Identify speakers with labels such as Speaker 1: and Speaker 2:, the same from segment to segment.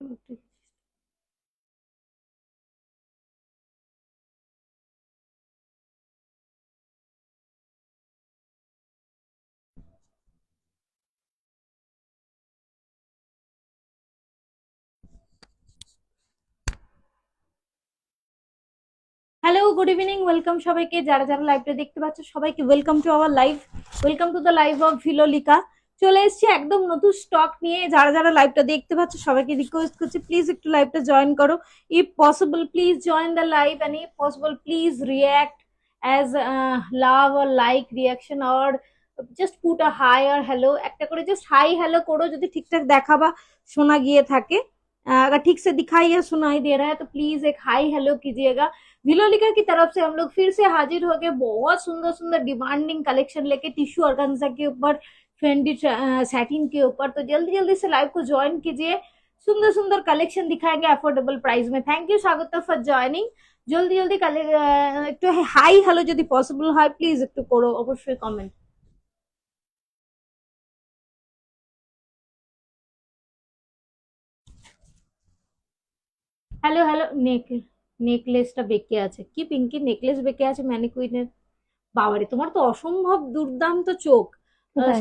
Speaker 1: Hello, good evening, welcome সবাইকে। যারা যারা লাইভটা দেখতে পাচ্ছ সবাইকে welcome to our live, welcome to the live of Vilolika. চলে এসেছি একদম নতুন স্টক নিয়ে। যারা যারা লাইভটা দেখতে পাচ্ছ সবাইকে রিকোয়েস্ট করছি প্লিজ একটু লাইভটা জয়েন করো। If possible please join the live, and if possible please react as love or like reaction, or just put a hi আর হ্যালো। একটা করে জাস্ট হাই হ্যালো করো যদি ঠিকঠাক দেখা বা শোনা गए থাকে। अगर ठीक से दिखाई या सुनाई दे रहा है तो प्लीज एक हाई हेलो कीजिएगा। विलोलिका की तरफ से हम लोग फिर से हाजिर हो गए बहुत सुंदर सुंदर डिमांडिंग कलेक्शन लेके टिश्यू ऑर्गेन्जा के ऊपर, फेंडी सैटिन के ऊपर। तो जल्दी जल्दी से लाइव को ज्वाइन कीजिए। सुंदर सुंदर कलेक्शन दिखाएंगे अफोर्डेबल प्राइस में। थैंक यू स्वागत फॉर জয়নিং। জলদি জলদি একটু হাই হ্যালো যদি পসিবল হয় প্লিজ একটু করো, অবশ্যই কমেন্ট। Hello hello. নেকলেসটা বেঁকে আছে কি পিঙ্কি? নেকলেস বেঁকে আছে ম্যানিকুইনের? বাবারে, তোমার তো অসম্ভব দুর্দান্ত চোখ।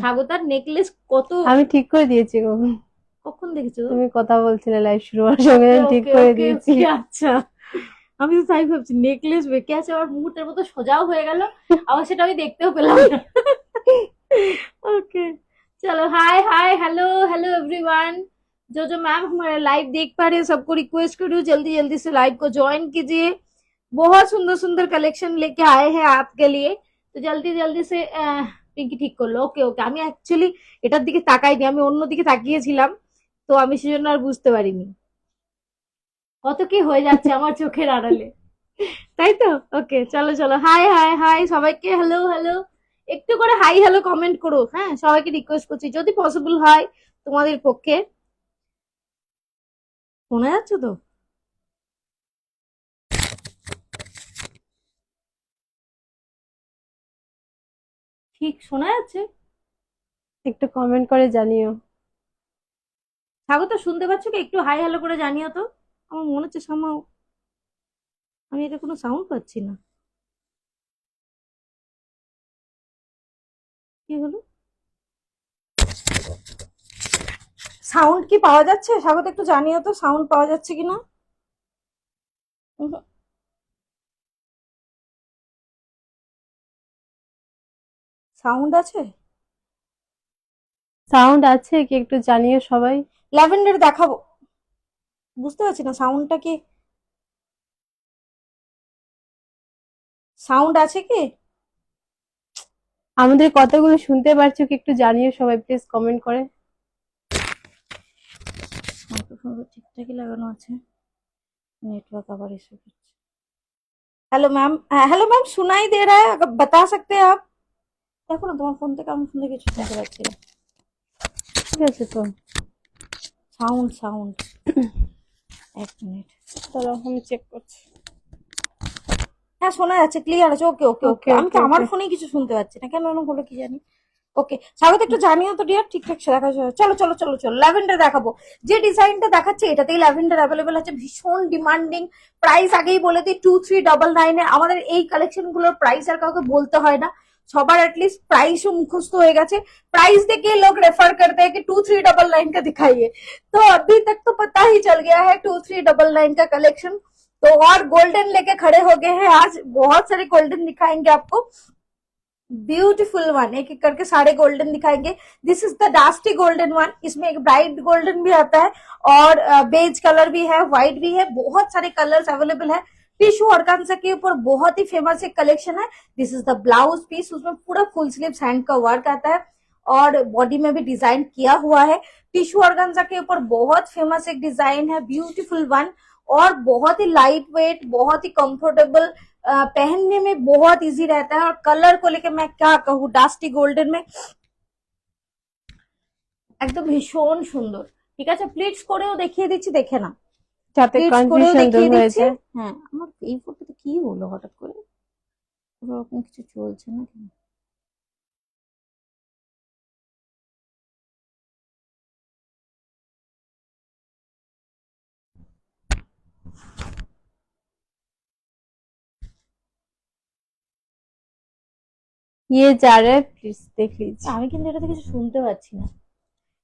Speaker 1: স্বাগতার নেকলেস কত
Speaker 2: আমি ঠিক করে দিয়েছি গো।
Speaker 1: কখন দেখেছো?
Speaker 2: তুমি কথা বলছিলে লাইভ শুরু হওয়ার সঙ্গে ঠিক করে দিয়েছি।
Speaker 1: আচ্ছা, আমি তো তাই ভাবছি নেকলেস বেঁকে আছে আর মুহূর্তের মতো সোজাও হয়ে গেল, আবার সেটা আমি দেখতেও পেলাম না। ओके, चलो हाय हाय हेलो हेलो एवरीवन। जो जो मैम हमारे लाइव देख पा रहे हैं सबको रिक्वेस्ट कर रही हूँ जल्दी जल्दी से लाइव को ज्वाइन कीजिए। बहुत सुंदर सुंदर कलेक्शन लेके आए हैं आपके लिए। तो जल्दी जल्दी से পিঙ্কি ঠিক করলো। ওকে ওকে, আমি অ্যাকচুয়ালি এটার দিকে তাকাইনি, আমি অন্য দিকে তাকিয়েছিলাম, তো আমি সেজন্য আর বুঝতে পারিনি কত কি হয়ে যাচ্ছে আমার চোখের আড়ালে, তাই তো? ওকে চলো চলো, হাই হাই হাই সবাইকে, হ্যালো হ্যালো। একটু করে হাই হ্যালো কমেন্ট করো, হ্যাঁ সবাইকে রিকোয়েস্ট করছি যদি পসিবল হয় তোমাদের পক্ষে। শোনা যাচ্ছে তো? ঠিক শোনা যাচ্ছে?
Speaker 2: একটু কমেন্ট করে জানিও।
Speaker 1: স্বাগত শুনতে পাচ্ছ কি? একটু হাই হ্যালো করে জানিও তো। আমার মনে হচ্ছে সামাও আমি এটা কোনো সাউন্ড পাচ্ছি না। কি হলো? সাউন্ড কি পাওয়া যাচ্ছে? স্বাগত একটু জানিও তো সাউন্ড পাওয়া যাচ্ছে কিনা। সাউন্ড আছে?
Speaker 2: সাউন্ড আছে কি একটু জানিও সবাই।
Speaker 1: ল্যাভেন্ডার দেখাবো, বুঝতে পারছি না সাউন্ডটা কি, সাউন্ড আছে কি?
Speaker 2: আমাদের কথাগুলো শুনতে পারছো কি একটু জানিও সবাই প্লিজ কমেন্ট করে।
Speaker 1: মাইক্রোফোন ঠিকঠাকই লাগানো আছে, नेटवर्क আবার ইস্যু করছে। हेलो मैम, हेलो मैम सुनाई दे रहा है? अगर बता सकते हैं आप। দেখো না তোমার ফোন থেকে আমার ফোন থেকে কিছু শুনতে পাচ্ছি না।
Speaker 2: ঠিক আছে তো,
Speaker 1: সাউন্ড সাউন্ড এক মিনিট
Speaker 2: চলো আমি চেক করছি।
Speaker 1: হ্যাঁ শোনা যাচ্ছে, ক্লিয়ার আছে। ওকে ওকে ওকে,
Speaker 2: ওকে
Speaker 1: আমি তো
Speaker 2: ওকে
Speaker 1: আমার
Speaker 2: ওকে
Speaker 1: ফোনেই কিছু শুনতে পাচ্ছি না, কেন এরকম হলো কি জানি। ওকে স্বাগত, একটু জানিও তো ডিয়ার ঠিকঠাক দেখা যাচ্ছে। চলো চলো চলো চলো, ল্যাভেন্ডার দেখাবো। যে ডিজাইনটা দেখাচ্ছে এটাতেই ল্যাভেন্ডার অ্যাভেলেবেল আছে, ভীষণ ডিমান্ডিং। প্রাইস আগেই বলে দিই 2399 এর। আমাদের এই কালেকশন গুলোর প্রাইস আর কাউকে বলতে হয় না, সবার एटलीस्ट प्राइसও मुखस्त হয়ে গেছে। प्राइस देके लोग रेफर करते हैं कि 2399 का दिखाइए, तो अभी तक तो पता ही चल गया है 2399 का कलेक्शन। तो और गोल्डन लेके खड़े हो गए हैं आज, बहुत सारे गोल्डन दिखाएंगे आपको, ब्यूटीफुल वन। एक एक करके सारे गोल्डन दिखाएंगे। This is the dusty golden one, इसमें एक ब्राइट गोल्डन भी आता है और बेज कलर भी है, व्हाइट भी है, बहुत सारे कलर्स अवेलेबल है। टिश्यू ऑर्गेन्जा के ऊपर बहुत ही फेमस एक कलेक्शन है। This is the blouse piece, उसमें पूरा फुल स्लीव्स हैंड का वर्क आता है और बॉडी में भी डिजाइन किया हुआ है। टिश्यू ऑर्गेन्जा के ऊपर बहुत फेमस एक डिजाइन है, ब्यूटीफुल वन, और बहुत ही लाइट वेट, बहुत ही कंफर्टेबल, पहनने में बहुत इजी रहता है। और कलर को लेके मैं क्या कहूँ, डास्टी गोल्डन में একদম ভীষণ সুন্দর। ঠিক আছে, প্লিটস করেও দেখিয়ে দিচ্ছি, দেখে না
Speaker 2: যাতে
Speaker 1: প্লিটস করেও
Speaker 2: কনফিউশন দূর
Speaker 1: দেখিয়ে
Speaker 2: হয়ে
Speaker 1: দিচ্ছি।
Speaker 2: যায়।
Speaker 1: হ্যাঁ, আমার এই ফটোতে কি হলো হঠাৎ করে, ওরকম কিছু চলছে না কেন?
Speaker 2: ये जा रहा है प्लीज देख लीजिए।
Speaker 1: আমি কিন্তু এটাতে কিছু শুনতে পাচ্ছি না।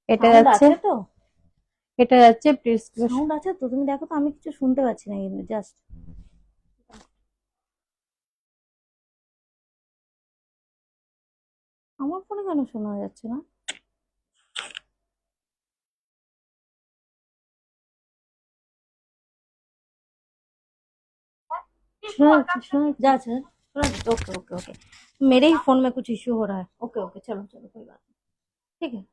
Speaker 2: এটা
Speaker 1: সাউন্ড
Speaker 2: যাচ্ছে,
Speaker 1: আছে তো?
Speaker 2: এটা যাচ্ছে প্লিজ।
Speaker 1: সাউন্ড আছে তো? তুমি দেখো তো, আমি কিছু শুনতে পাচ্ছি না কিন্তু জাস্ট। আমার ফোনে কেন শোনা যাচ্ছে না?
Speaker 2: শোনা যাচ্ছে, শোনা যাচ্ছে।
Speaker 1: जा अच्छा ओके ओके ओके। मेरे ही फोन में कुछ इश्यू हो रहा है। ओके ओके चलो चलो कोई बात नहीं, ठीक है।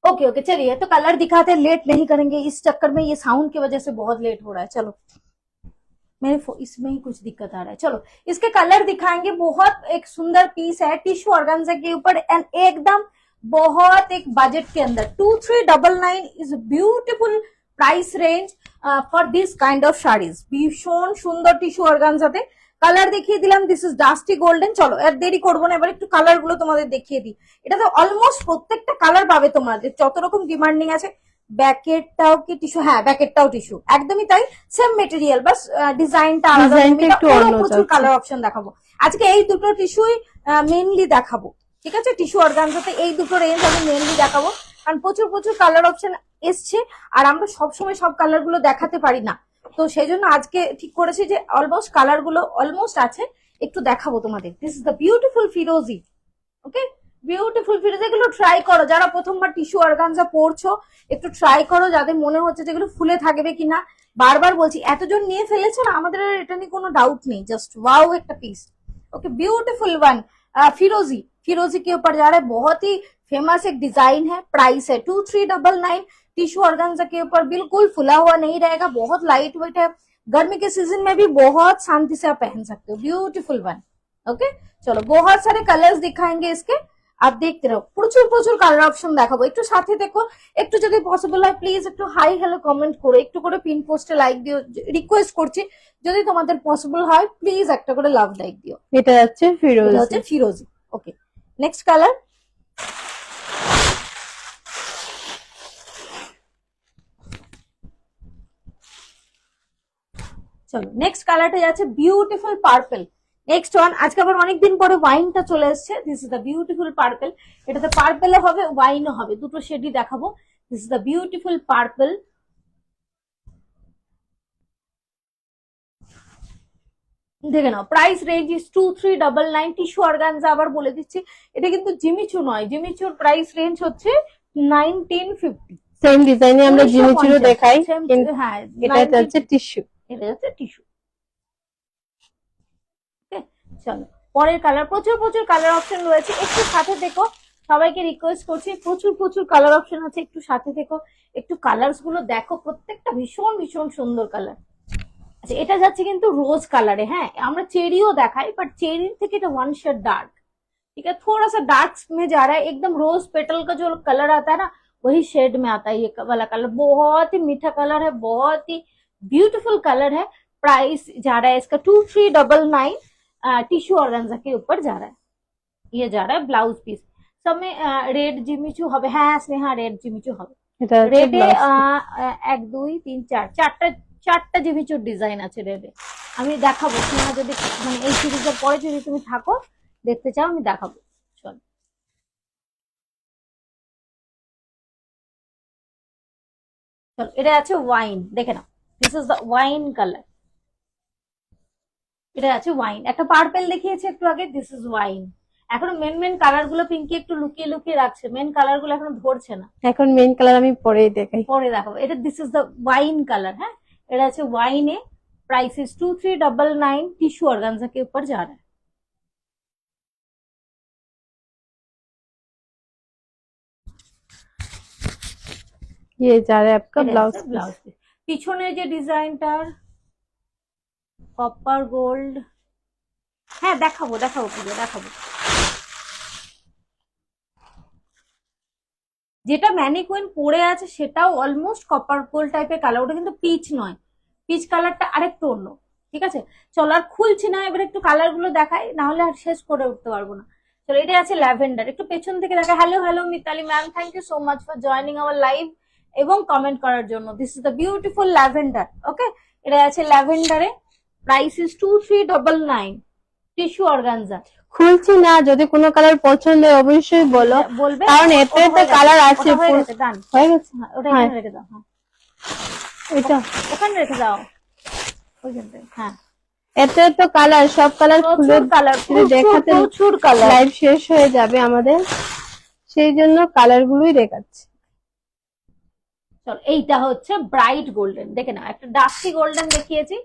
Speaker 1: ओके ओके चलिए, तो कलर दिखाते, लेट नहीं करेंगे इस चक्कर में, ये साउंड की वजह से बहुत लेट हो रहा है। चलो इसमें ही कुछ दिक्कत आ रहा है। चलो इसके कलर दिखाएंगे। बहुत एक सुंदर पीस है टिश्यू ऑर्गेन्जा के ऊपर एंड एकदम बहुत एक बजट के अंदर 2399 is beautiful price range for this kind of saris. ভীষণ সুন্দর টিস্যু অর্গানজাতে। কালার দেখিয়ে দিলাম, দিস ইজ ডাস্টি গোল্ডেন। চলো আর দেরি করবো না, এবার একটু কালার গুলো তোমাদের দেখিয়ে দিই। এটাতে অলমোস্ট প্রত্যেকটা কালার পাবে তোমাদের, যত রকম ডিমান্ডিং আছে। ব্যাকেটটাও কি টিস্যু? হ্যাঁ ব্যাকেটটাও টিস্যু, একদমই তাই, সেম মেটেরিয়াল, বাস ডিজাইনটা আলাদা।
Speaker 2: ডিজাইনটা একটু অন্য
Speaker 1: প্রচুর
Speaker 2: যাচ্ছে।
Speaker 1: কালার অপশন দেখাবো আজকে। এই দুটো টিস্যুই মেইনলি দেখাবো, ঠিক আছে? টিস্যু অর্গানজাতে এই দুটো রেঞ্জ আমি মেইনলি দেখাবো, কারণ প্রচুর প্রচুর কালার অপশন এসছে আর আমরা সবসময় সব কালার গুলো দেখাতে পারি না। তো সেই জন্য আজকে ঠিক করেছি যে অলমোস্ট কালার গুলো অলমোস্ট আছে, একটু দেখাবো তোমাদের। This is the beautiful firozi. Okay, beautiful firozi. এগুলো ট্রাই করো, যারা প্রথমবার টিস্যু অর্গানজা পরছো একটু ট্রাই করো, যাদের মনে হচ্ছে যেগুলো ফুলে থাকবে কিনা। বারবার বলছি, এতজন নিয়ে ফেলেছো না, আমাদের আর এটা নিয়ে কোনো ডাউট নেই। জাস্ট ওয়াও একটা পিস। ओके ब्यूटीफुल वन फिरोजी। फिरोजी के ऊपर जा रहा है, बहुत ही फेमस एक डिजाइन है। प्राइस है 2399। टिश्यू ऑर्गेन्जा के ऊपर बिल्कुल फुला हुआ नहीं रहेगा, बहुत लाइट वेट है। गर्मी के सीजन में भी बहुत शांति से आप पहन सकते हो। Beautiful one. ओके चलो बहुत सारे कलर्स दिखाएंगे इसके, आप देखते रहो। প্রচুর প্রচুর কালার অপশন দেখাবো, একটু সাথে দেখো। একটু যদি পসিবল হয় প্লিজ একটু হাই হ্যালো কমেন্ট করো, একটু করে পিন পোস্টে লাইক দিও, রিকোয়েস্ট করছি। যদি তোমাদের পসিবল হয় প্লিজ একটা করে লাভ লাইক দিও।
Speaker 2: এটা যাচ্ছে
Speaker 1: এটা
Speaker 2: ফিরোজ।
Speaker 1: হচ্ছে ফিরোজি। Okay next colour. চলো নেক্সট কালারটা যাচ্ছে বিউটিফুল পার্পল। নেক্সট ওয়ান, আজকে আবার অনেকদিন পরে ওয়াইনটা চলে এসেছে। This is the beautiful purple. এটাতে পার্পেলে হবে, ওয়াইনও হবে, দুটো শেডই দেখাবো। This is the beautiful purple. দেখে নাও, price range is 2399। Tissue organza আবার বলে দিচ্ছি, এটা কিন্তু জিমিচু নয়, জিমিচুর প্রাইস রেঞ্জ হচ্ছে 1950।
Speaker 2: সেম ডিজাইনে আমরা জিমিচুরও দেখাই, কিন্তু
Speaker 1: হ্যাঁ
Speaker 2: এটা যাচ্ছে টিস্যু।
Speaker 1: এটা যাচ্ছে টিস্যু। চলো পরের কালার। প্রচুর প্রচুর কালার অপশন রয়েছে, একটু সাথে দেখো। সবাইকে রিকোয়েস্ট করছি, প্রচুর প্রচুর কালার অপশন আছে, একটু সাথে দেখো, একটু কালার্স গুলো দেখো, প্রত্যেকটা ভীষণ ভীষণ সুন্দর কালার। আচ্ছা এটা যাচ্ছে কিন্তু রোজ কালারে। হ্যাঁ আমরা চেরিও দেখাই, বাট চেরির থেকে এটা वन शेड डार्क, ठीक है, थोड़ा सा डार्क में जा रहा है। एकदम रोज पेटल का जो कलर आता है ना, वही शेड में आता है ये वाला कलर। बहुत ही मीठा कलर है, बहुत ही ब्यूटीफुल कलर है। प्राइस जा रहा है इसका 2399। टिश्यू ऑर्गेन्जा के ऊपर जा रहा है, ये जा रहा है ब्लाउज पीस। सब में रेड जिमिचू হবে। হ্যাঁ স্নেহা রেড জিমিচু হবে।
Speaker 2: এটা যাচ্ছে
Speaker 1: রেডে
Speaker 2: ব্লাউজ।
Speaker 1: 1 2 3 4 চারটা জিমিচুর ডিজাইন আছে রেডে। আমি দেখাবো, স্নেহা যদি মানে এই সিরিজের পরে যদি তুমি থাকো দেখতে চাও আমি দেখাবো। চল চলো এটা আছে ওয়াইন, দেখে নাও। This is the wine colour. এটা আছে ওয়াইন। একটা পার্পেল দেখিয়েছে একটু আগে, দিস ইজ ওয়াইন। এখন মেন মেন কালার গুলো পিঙ্কি একটু লুকিয়ে লুকিয়ে রাখছে, মেন কালার গুলো এখন ধরছে না,
Speaker 2: এখন মেইন কালার আমি পরে দেখাই।
Speaker 1: পরে দেখাবো। এটা this is the wine colour. হ্যাঁ এটা আছে ওয়াইনে। Price is 2399। टिश्यू ऑर्गेन्जा के ऊपर जा रहा है।
Speaker 2: ये जा रहा है आपका
Speaker 1: এটা
Speaker 2: ब्लाउज
Speaker 1: হচ্ছে ব্লাউজ পিস। পিছনের যে ডিজাইনটার কপার গোল্ড, হ্যাঁ দেখাবো দেখাবো পুজো দেখাবো। যেটা ম্যানিকুইন পরে আছে সেটাও অলমোস্ট কপার গোল্ড টাইপের কালার, ওটা কিন্তু পিচ নয়, পিচ কালারটা আরেকটু অন্য। ঠিক আছে চলো আর খুলছি না, এবার একটু কালার গুলো দেখাই, না হলে আর শেষ করে উঠতে পারবো না। চলো এটা আছে ল্যাভেন্ডার, একটু পেছন থেকে দেখা। Hello hello Mitali ma'am, thank you so much for joining our live এবং কমেন্ট করার জন্য। This is the beautiful lavender. Okay এটা আছে ল্যাভেন্ডারে। Price is 2399। Tissue organza.
Speaker 2: খুলছি না, যদি কোনো কালার পছন্দ হয় অবশ্যই বলো,
Speaker 1: বলবে,
Speaker 2: কারণ এতে তো কালার আছে।
Speaker 1: ওটা হয়ে গেছে, ডান,
Speaker 2: হয়ে গেছে,
Speaker 1: ওটা
Speaker 2: হ্যাঁ
Speaker 1: এখানে রেখে দাও, হ্যাঁ
Speaker 2: এটা
Speaker 1: ওখানে রেখে দাও, ওইখানটায়, হ্যাঁ
Speaker 2: এতে তো কালার, সব কালার খুলে
Speaker 1: প্রচুর কালার,
Speaker 2: যদি দেখাতে
Speaker 1: প্রচুর কালার।
Speaker 2: লাইভ শেষ হয়ে যাবে আমাদের, সেই জন্য কালার গুলোই দেখাচ্ছি।
Speaker 1: চলো, এইটা হচ্ছে ব্রাইট গোল্ডেন, দেখে নাও, একটা ডাস্টি গোল্ডেন দেখিয়েছি,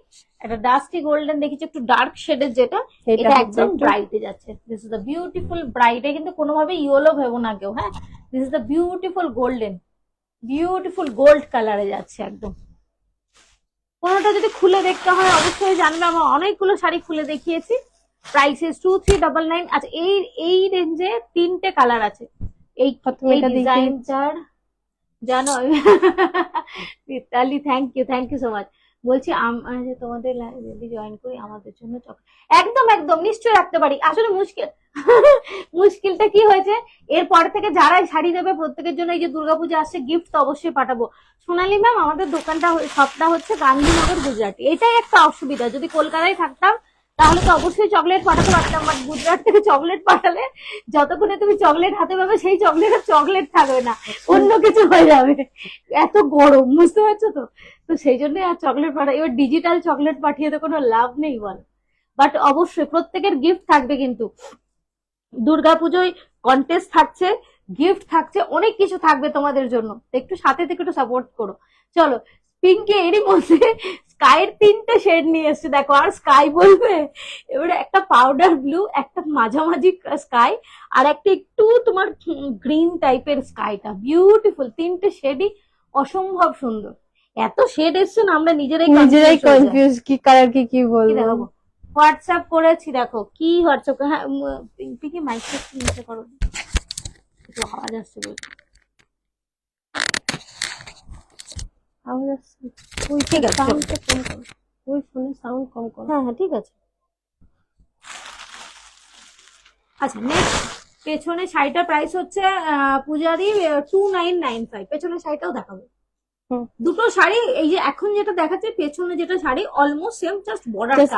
Speaker 1: একটা ডাস্টি গোল্ডেন দেখিয়েছি একটু ডার্ক শেডের, যেটা এটা একদম ব্রাইটে যাচ্ছে। দিস ইজ দ্য বিউটিফুল ব্রাইটে, কিন্তু কোনোভাবে ইয়েলো ভেবো না কেউ, হ্যাঁ this is the beautiful golden, beautiful gold কালারে যাচ্ছে একদম। কোনোটা যদি খুলে দেখতে হয় অবশ্যই জানবে, আমরা অনেকগুলো শাড়ি খুলে দেখিয়েছি। প্রাইসেস 2399। আচ্ছা, এই রেঞ্জে 3টে কালার আছে। এই ডিজাইনটার জানো Mitali, thank you so much. বলছি তোমাদের যদি জয়েন করি আমাদের জন্য একদম একদম নিশ্চয়ই রাখতে পারি। আসলে মুশকিলটা কি হয়েছে, এরপর থেকে যারাই শাড়ি দেবে প্রত্যেকের জন্য, এই যে দুর্গাপূজা আসছে, গিফট তো অবশ্যই পাঠাবো। সোনালী ম্যাম, আমাদের দোকানটা শপটা হচ্ছে গান্ধীনগর, গুজরাট। এটাই একটা অসুবিধা, যদি কলকাতায় থাকতাম তাহলে তো অবশ্যই চকলেট পাঠাতে পারতাম, বাট গুজরাট থেকে চকলেট পাঠালে যতক্ষণে তুমি চকলেট হাতে পাবে সেই চকলেটের চকলেট থাকবে না, অন্য কিছু হয়ে যাবে, এত গরম, বুঝতে পারছো তো। তো সেই জন্য আর চকলেট পাঠাই, এবার ডিজিটাল চকলেট পাঠিয়ে তো কোনো লাভ নেই বল। বাট অবশ্যই প্রত্যেকের গিফট থাকবে, কিন্তু দুর্গাপুজোয় কন্টেস্ট থাকছে, গিফট থাকছে, অনেক কিছু থাকবে তোমাদের জন্য, একটু সাথে থেকে একটু সাপোর্ট করো। চলো, পিঙ্কে এরই মধ্যে স্কাইয়ের 3টে শেড নিয়ে এসছে, দেখো, আর স্কাই বলবে, এবারে একটা পাউডার ব্লু, একটা মাঝামাঝি স্কাই, আর একটা একটু তোমার গ্রিন টাইপের স্কাইটা, বিউটিফুল 3টে শেডই অসম্ভব সুন্দর। এত শেড এসছে না, আমরা নিজেরাই
Speaker 2: কনফিউজ, কি কালার কি বলবো।
Speaker 1: হোয়াটসঅ্যাপ করেছি, দেখো কি হোয়াটসঅ্যাপ, হ্যাঁ পিঙ্কি মাইকটা নিচে করো, একটু আওয়াজ আসছে বলছি।
Speaker 2: আওয়াজ আসছে,
Speaker 1: ঠিক আছে,
Speaker 2: সাউন্ডটা কম করো, ওই ফোনে সাউন্ড কম করো।
Speaker 1: হ্যাঁ ঠিক আছে। আচ্ছা, নেক্সট, পেছনে শাড়িটার প্রাইস হচ্ছে পূজাদি 2995। পেছনের শাড়িটাও দেখাবো, দুটো শাড়ি, এই যে এখন যেটা দেখাচ্ছে পেছনে যেটা শাড়ি অলমোস্ট সেম, জাস্ট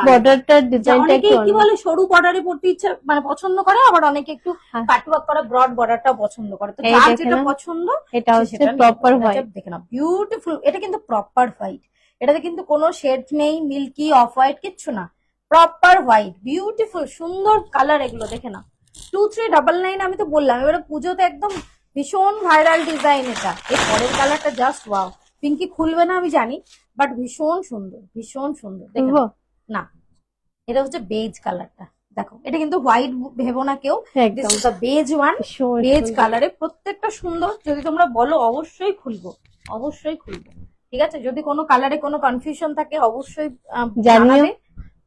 Speaker 2: বর্ডারটার ডিজাইনটা
Speaker 1: অনেকে কি বলে সরু বর্ডারে পড়তে ইচ্ছা মানে পছন্দ করে, আবার অনেকে একটু কাটওয়ার্ক করা ব্রড বর্ডারটা পছন্দ করে, তো যার যেটা পছন্দ।
Speaker 2: এটা হচ্ছে প্রপার হোয়াইট,
Speaker 1: দেখে নাও, বিউটিফুল, এটা কিন্তু প্রপার হোয়াইট, এটাতে কিন্তু কোনো শেড নেই, মিল্কি অফ হোয়াইট কিচ্ছু না, প্রপার হোয়াইট, বিউটিফুল সুন্দর কালার, এগুলো দেখে নাও। 2399, আমি তো বললাম, এবারে পুজোতে একদম ভীষণ ভাইরাল ডিজাইন এটা। এর পরের কালারটা জাস্ট ওয়াও, পিঙ্কি খুলবে না আমি জানি, বাট ভীষণ সুন্দর, ভীষণ সুন্দর। দেখো না, এটা হচ্ছে বেজ কালারটা, দেখো, এটা কিন্তু হোয়াইট ভেবো না কেউ, বেজ ওয়ান, বেজ কালারে, প্রত্যেকটা সুন্দর। যদি তোমরা বলো অবশ্যই খুলবো, অবশ্যই খুলবো, ঠিক আছে। যদি কোনো কালারে কোনো কনফিউশন থাকে অবশ্যই জানাবে,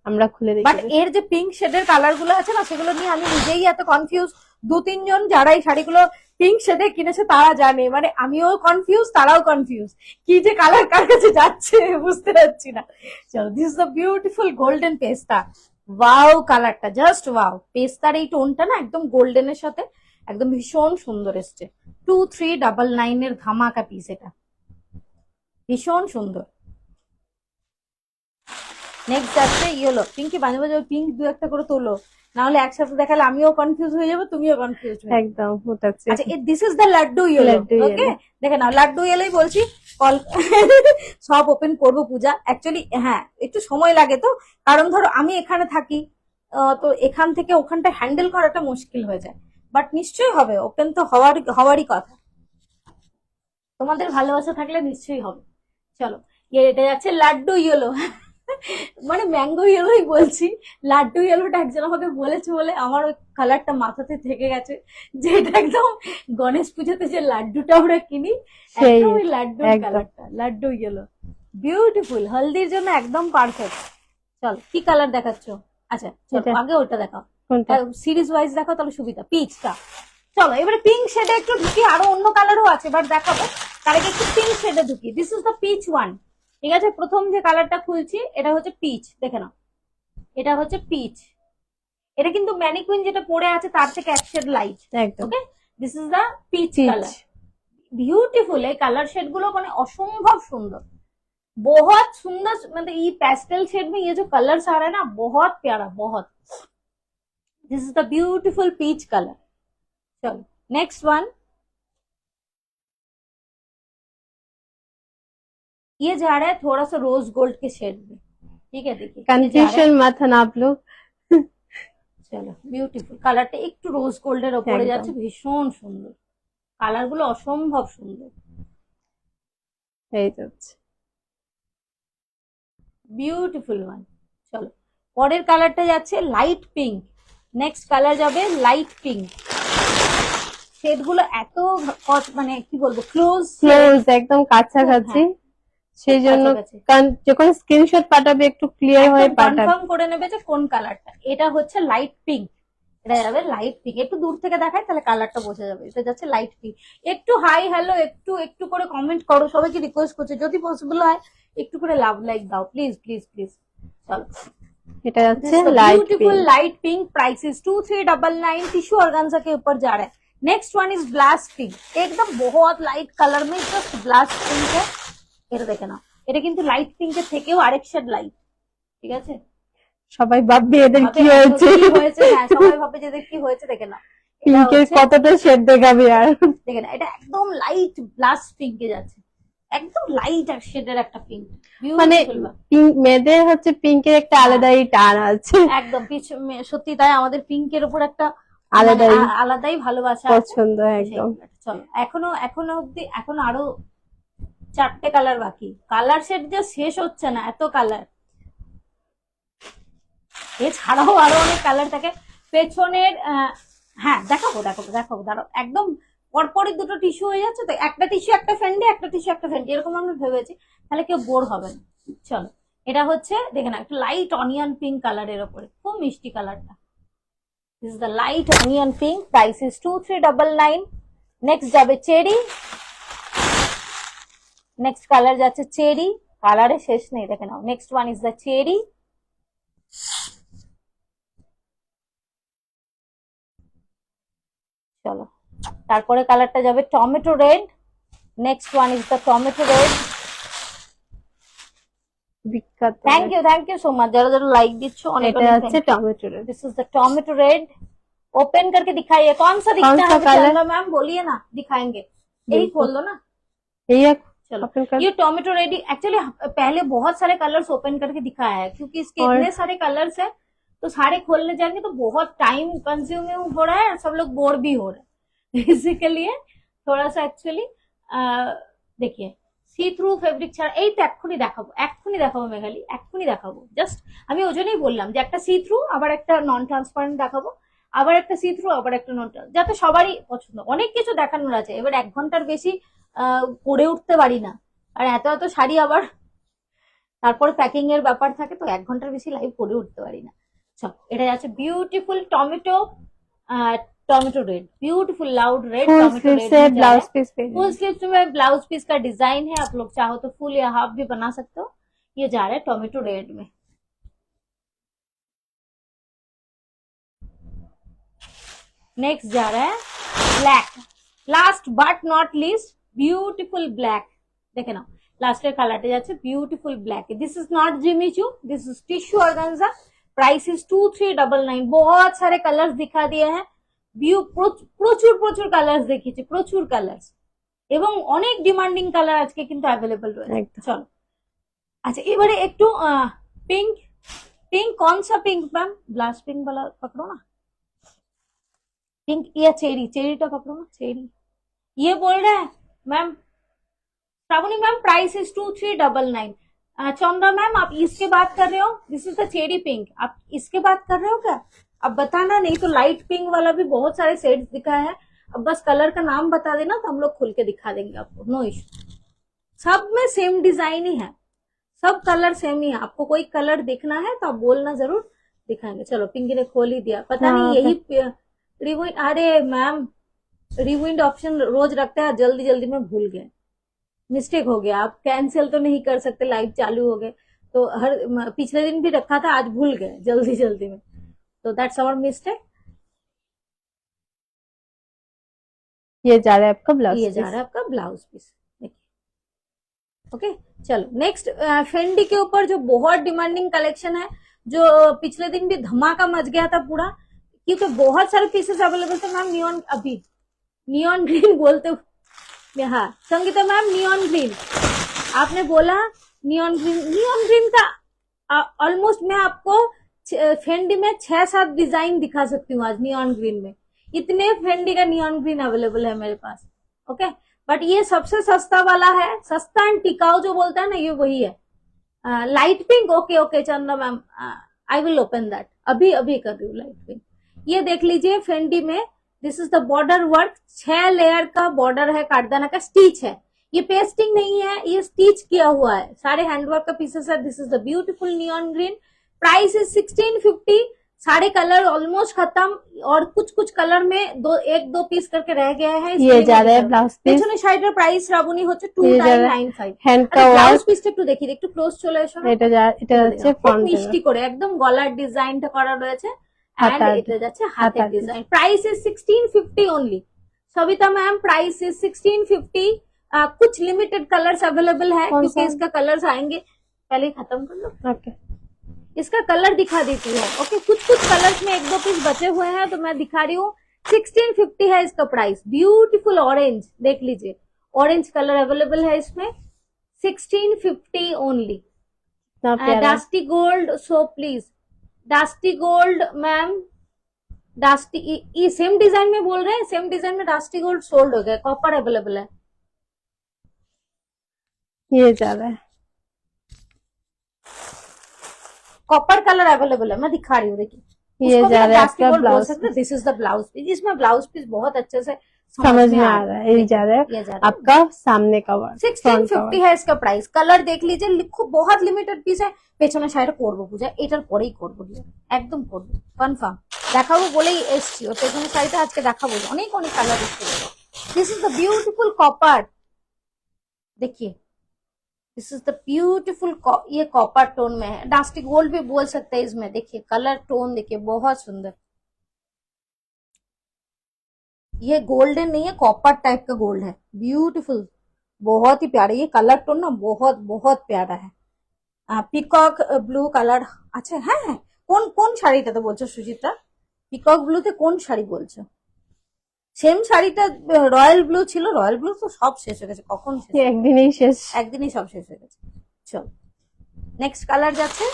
Speaker 2: আমরা খুলে দেখি।
Speaker 1: বাট এর যে পিঙ্ক শেডের কালার গুলো আছে না, সেগুলো নিয়ে আমি নিজেই এত কনফিউজ। 2-3 জন যারা এই শাড়িগুলো পিঙ্ক শেডে কিনেছে তারা জানে, মানে আমিও কনফিউজ, তারাও কনফিউজ, কি যে কালার কার কাছে যাচ্ছে বুঝতে পারছি না। চলো, this is the beautiful golden পেস্তা, ওয়াও কালারটা, জাস্ট ওয়াও। পেস্তার এই টোনটা না একদম গোল্ডেনের সাথে একদম ভীষণ সুন্দর এসছে। 2399 এর ধামাকা পিস এটা, ভীষণ সুন্দর। নেক্সট যাচ্ছে ইয়েলো, পিঙ্কি মাঝে মাঝে পিঙ্ক দু একটা করে তোলো, নাহলে একসাথে দেখালে আমিও কনফিউজ হয়ে যাবো, তুমিও কনফিউজ হয়ে যাবে।
Speaker 2: একদম
Speaker 1: আচ্ছা, this is the laddu yellow, okay, দেখে নাও, লাড্ডু ইয়েলোই বলছি। সব ওপেন করবো পূজা, অ্যাকচুয়ালি হ্যাঁ একটু সময় লাগে তো, কারণ ধরো আমি এখানে থাকি, তো এখান থেকে ওখানটা হ্যান্ডেল করাটা মুশকিল হয়ে যায়, বাট নিশ্চয়ই হবে, ওপেন তো হওয়ারই কথা, তোমাদের ভালোবাসা থাকলে নিশ্চয়ই হবে। চলো, এটা যাচ্ছে লাড্ডু ইয়েলো, মানে ম্যাঙ্গো ইয়েলোই বলছি, লাড্ডু ইয়েলোটা একজন আমাকে বলেছে বলে আমার ওই কালারটা মাথাতে থেকে গেছে, যেটা একদম গণেশ পুজোতে যে লাড্ডুটা আমরা কিনি, একদম ওই লাড্ডু কালারটা, লাড্ডু ইয়েলো, বিউটিফুল, হলদির জন্য একদম পারফেক্ট। চল, কি কালার দেখাচ্ছ? আচ্ছা চলো, আগে ওটা দেখাও, সিরিজ ওয়াইজ দেখাও তাহলে সুবিধা। পিচটা, চলো এবারে পিঙ্ক শেডে একটু ঢুকি, আরো অন্য কালারও আছে বাট দেখাবো, তার আগে একটু পিঙ্ক শেডে ঢুকি। This is the peach one, ঠিক আছে। প্রথম যে কালারটা খুলছি এটা হচ্ছে পিচ, দেখে নাও, এটা হচ্ছে পিচ, এটা কিন্তু ম্যানিকুইন যেটা পরে আছে তার থেকে এক shade light, okay. This is the peach colour, beautiful. এই কালার শেড গুলো মানে অসম্ভব সুন্দর, बहुत सुंदर, मतलब ये पेस्टल शेड में ये जो कलर्स आ रहा है ना, बहुत प्यारा, बहुत। This is the beautiful peach colour. चलो नेक्स्ट वन, ये जा रहा है थोड़ा सा रोज गोल्ड के शेड में, ठीक है देखिए ये जा रहा है।
Speaker 2: কনফিউশন মাথান आप लोग।
Speaker 1: চলো বিউটিফুল কালারটা একটু রোজ গোল্ডের ওপরে
Speaker 2: একদম।
Speaker 1: যাচ্ছে, ভীষণ সুন্দর, কালার গুলো অসম্ভব সুন্দর,
Speaker 2: এই তো হচ্ছে।
Speaker 1: Beautiful one. চলো পরের কালারটা যাচ্ছে লাইট পিঙ্ক, নেক্সট কালার যাবে লাইট পিঙ্ক। শেড গুলো এত মানে কি বলবো ক্লোজ,
Speaker 2: ক্লোজ একদম কাছাকাছি, সেই জন্য যখন স্ক্রিনশট পাঠাবে একটু ক্লিয়ার হয়ে পাঠাবে,
Speaker 1: কনফার্ম করে নেবে যে কোন কালারটা। এটা হচ্ছে লাইট পিঙ্ক, এটা যাবে লাইট পিঙ্ক। একটু দূর থেকে দেখায় তাহলে কালারটা বোঝা যাবে। এটা যাচ্ছে লাইট পিঙ্ক। একটু হাই হ্যালো একটু একটু করে কমেন্ট করো, সবাইকে রিকোয়েস্ট করছে যদি পসিবল হয় একটু করে লাভ লাইক দাও প্লিজ প্লিজ প্লিজ। চলো
Speaker 2: এটা যাচ্ছে light
Speaker 1: beautiful
Speaker 2: pink.
Speaker 1: Light pink, price is 2399, tissue organza के ऊपर जा रहा है। Next one is blast pink, एकदम बहुत लाइट कलर में जस्ट ब्लास्ट पिंक है। এটা দেখে না, এটা কিন্তু লাইট পিঙ্কের থেকেও আরেক শেড লাইট, ঠিক আছে?
Speaker 2: সবাই ভাববে এদের কি
Speaker 1: ভাবে
Speaker 2: হয়েছে,
Speaker 1: কি হয়েছে, হ্যাঁ সবাই ভাবে যে এদের কি হয়েছে। দেখে না
Speaker 2: পিঙ্কের কতটা শেড দেখাবে আর।
Speaker 1: দেখে না, এটা একদম লাইট ব্লাস্ট পিঙ্কে যাচ্ছে, একদম লাইট আর শেডের একটা পিঙ্ক,
Speaker 2: মানে
Speaker 1: বিউটিফুল।
Speaker 2: পিঙ্ক মেয়েদের হচ্ছে পিঙ্কের একটা আলাদাই টান আছে,
Speaker 1: একদম সত্যি তাই, আমাদের পিঙ্কের উপর একটা
Speaker 2: আলাদাই
Speaker 1: আলাদাই ভালোবাসা আছে।
Speaker 2: পছন্দ একদম।
Speaker 1: চলো এখনো অব্দি এখন আরো 4টে কালার বাকি, কালার সেট যে শেষ হচ্ছে না, এত কালার। এছাড়াও আরো অনেক কালার থাকে পেছনের। হ্যাঁ দেখাবো দাঁড়াও, একদম পরপরই দুটো টিস্যু হয়ে যাচ্ছে তো, একটা টিস্যু একটা ফ্রেন্ডে, একটা টিস্যু একটা ফ্রেন্ডে, এরকম আমরা ভেবেছি, তাহলে কেউ বোর হবে না। চলো এটা হচ্ছে দেখে না, একটু লাইট অনিয়ন পিঙ্ক কালারের ওপরে, খুব মিষ্টি কালারটা। This is the light onion pink, price is 2399। Next যাবে চেরি, নেক্সট কালার যাচ্ছে চেরি, কালারে শেষ নেই দেখে নাও। Next one is the cherry, চলো তারপরে কালারটা যাবে tomato red, next one is the tomato red.
Speaker 2: বিখ্যাত।
Speaker 1: थैंक यू सो मच, যারা যারা লাইক দিচ্ছ অনেক
Speaker 2: এটা
Speaker 1: অনেক
Speaker 2: হচ্ছে tomato red.
Speaker 1: This is the tomato red. Open करके दिखाइए कौन सा दिखता
Speaker 2: सा
Speaker 1: है
Speaker 2: कलर?
Speaker 1: चंद्रा मैम, बोलिए ना, दिखाएंगे, यही खोल दो ना।
Speaker 2: এই এক
Speaker 1: चलो
Speaker 2: open कर-
Speaker 1: ये टोमेटो रेड एक्चुअली पहले बहुत सारे कलर्स ओपन करके दिखाया है, क्योंकि इसके
Speaker 2: और-
Speaker 1: इतने सारे कलर्स है तो सारे खोलने जाएंगे तो बहुत टाइम कंज्यूमिंग हो रहा है और सब लोग बोर भी हो रहे हैं। इसी के लिए थोड़ा सा एक्चुअली देखिए সি থ্রু ফেব্রিক ছাড়া, এই তো এক্ষুনি দেখাবো মেঘালি, এক্ষুনি দেখাবো। জাস্ট আমি ওই জন্যই বললাম যে একটা সি থ্রু আবার একটা নন ট্রান্সপারেন্ট দেখাবো, আবার একটা সি থ্রু আবার একটা নন, যাতে সবারই পছন্দ। অনেক কিছু দেখানোর আছে, এবার 1 ঘন্টার বেশি পরে উঠতে পারি না, আর এত এত শাড়ি, আবার তারপরে প্যাকিং এর ব্যাপার থাকে, তো 1 ঘন্টার বেশি লাইভ পরে উঠতে পারি না। চল এটা আছে beautiful tomato red, beautiful loud red
Speaker 2: full
Speaker 1: tomato
Speaker 2: sleeve
Speaker 1: red
Speaker 2: से ब्लाउज पीस पे
Speaker 1: फुल स्लीव्स में ब्लाउज पीस का डिजाइन है, आप लोग चाहो तो फुल या हाफ भी बना सकते हो। ये जा रहा है टोमेटो रेड में। नेक्स्ट जा रहा है black, last but not least beautiful black. देखे ना लास्टेर कलरটা যাচ্ছে beautiful black. This is not Jimmy Choo, this is tissue organza, price is 2399। बहुत सारे कलर्स दिखा दिए हैं, প্রচুর প্রচুর কালার্স দেখিয়েছি, প্রচুর কালার্স এবং অনেক ডিমান্ডিং কালার আজকে কিন্তু অ্যাভেলেবল রয়েছে।
Speaker 2: একদম।
Speaker 1: চলো আচ্ছা এবারে একটু पिंक, पिंक कौन सा पिंक मैम, ब्लास्ट पिंक वाला पकड़ो ना, पिंक या चेरी, चेरीটা पकड़ो ना, चेरी। ये बोल रहा है ma'am Shravani ma'am price is 2399। Chandra ma'am आप इसके बात कर रहे हो, this is the cherry pink, आप इसके बात कर रहे हो क्या? अब बताना, नहीं तो लाइट पिंक वाला भी बहुत सारे शेड्स दिखाया है, अब बस कलर का नाम बता देना तो हम लोग खुल के दिखा देंगे आपको, नो इशू। सब में सेम डिजाइन ही है, सब कलर सेम ही है, आपको कोई कलर देखना है तो आप बोलना जरूर, दिखाएंगे। चलो पिंकी ने खोल ही दिया, पता
Speaker 2: हाँ,
Speaker 1: नहीं यही रिवाइंड, अरे मैम रिवाइंड ऑप्शन रोज रखते हैं, जल्दी जल्दी में भूल गए, मिस्टेक हो गया। आप कैंसिल तो नहीं कर सकते, लाइव चालू हो गए तो हर पिछले दिन भी रखा था, आज भूल गए जल्दी जल्दी में, तो दैट्स आवर मिस्टेक।
Speaker 2: ये जा रहा है आपका ब्लाउज,
Speaker 1: ये जा रहा है आपका ब्लाउज पीस, देखिए। ओके चलो नेक्स्ट फेंडी के ऊपर जो बहुत डिमांडिंग कलेक्शन है, जो पिछले दिन भी धमाका मच गया था पूरा, क्योंकि बहुत सारे पीसेस अवेलेबल थे मैम। नियॉन, अभी नियॉन ग्रीन बोलते हुए, हाँ संगीता मैम नियॉन ग्रीन आपने बोला, नियॉन ग्रीन का ऑलमोस्ट मैं आपको फेंडी में 6-7 डिजाइन दिखा सकती हूँ आज नियॉन ग्रीन में। इतने फेंडी का नियॉन ग्रीन अवेलेबल है मेरे पास। ओके, बट ये सबसे सस्ता वाला है, सस्ता एंड टिकाऊ जो बोलता है ना, ये वही है। लाइट पिंक, ओके ओके चंदा ma'am, I will open that, अभी अभी कर रही हूँ लाइट पिंक। ये देख लीजिए फेंडी में, this is the border work, 6 layer का बॉर्डर है, कारदाना का स्टिच है, ये पेस्टिंग नहीं है, ये स्टिच किया हुआ है, सारे हैंडवर्क का पीसेस है। This is the beautiful neon green, price is 1650। सारे कलर ऑलमोस्ट खत्म और कुछ कुछ कलर में एक दो पीस करके रह गए हैं।
Speaker 2: ये जा रहा है ब्लाउज पीस,
Speaker 1: পেছনে শাড়িটার প্রাইস রাবুনি হচ্ছে 2995।
Speaker 2: হ্যান্ড কা
Speaker 1: ব্লাউজ পিসটা একটু দেখি, একটু ক্লোজ চলে এসো।
Speaker 2: এটা হচ্ছে ফ্রন্ট
Speaker 1: মিষ্টি করে একদম গলার ডিজাইনটা করা রয়েছে, এন্ড এটা যাচ্ছে হাতের design. Price is 1650 only. Savita ma'am price is 1650। कुछ लिमिटेड कलर्स अवेलेबल है क्योंकि इसका कलर्स आएंगे, पहले ही खत्म कर लो।
Speaker 2: ओके,
Speaker 1: इसका कलर दिखा देती हूँ। ओके, कुछ कुछ कलर्स में एक दो पीस बचे हुए हैं तो मैं दिखा रही हूँ। 1650 है इसका प्राइस। ब्यूटीफुल ऑरेंज देख लीजिए, ऑरेंज कलर अवेलेबल है इसमें, 1650 only. Dusty gold, so please dusty gold ma'am, dusty ये सेम डिजाइन में बोल रहे हैं, सेम डिजाइन में डस्टी गोल्ड सोल्ड हो गया, कॉपर अवेलेबल है।
Speaker 2: ये जा रहा है
Speaker 1: कॉपर कलर अवेलेबल है, मैं दिखा रही हूँ देखिए।
Speaker 2: ये जा रहा है आपका blouse.
Speaker 1: This is the blouse piece, इसमें ब्लाउज पीस बहुत अच्छे से
Speaker 2: समझ में आ रहा है। ये जा रहा है आपका सामने का वर्क,
Speaker 1: 1650 है इसका प्राइस। कलर देख लीजिए, लिखो बहुत लिमिटेड पिस है। পেছনে শাড়িটা করবো পূজা, এটার পরেই করবো, একদম করবো কনফার্ম, দেখাবো বলেই এসছি। ওর পেছনে শাড়িটা আজকে দেখাবো, অনেক অনেক কালার এসছে। This is the beautiful copper, देखिए दिस इज द ब्यूटीफुल, ये कॉपर टोन में है, डस्टी गोल्ड भी बोल सकते हैं इसमें। देखिए कलर टोन देखिए, बहुत सुंदर। ये गोल्डन नहीं है, कॉपर टाइप का गोल्ड है, ब्यूटीफुल, बहुत ही प्यारा। ये कलर टोन ना बहुत बहुत प्यारा है। পিকক ব্লু কালার আছে। হ্যাঁ হ্যাঁ, কোন কোন শাড়িটাতে বলছো সুচিত্রা? পিকক ব্লুতে কোন শাড়ি বলছো? সেম শাড়িটা রয়্যাল ব্লু ছিল, রয়্যাল ব্লু তো সব শেষ হয়ে গেছে, কখন শেষ?
Speaker 2: একদিনই শেষ,
Speaker 1: একদিনই সব শেষ হয়ে গেছে। চল নেক্সট কালার যাচ্ছে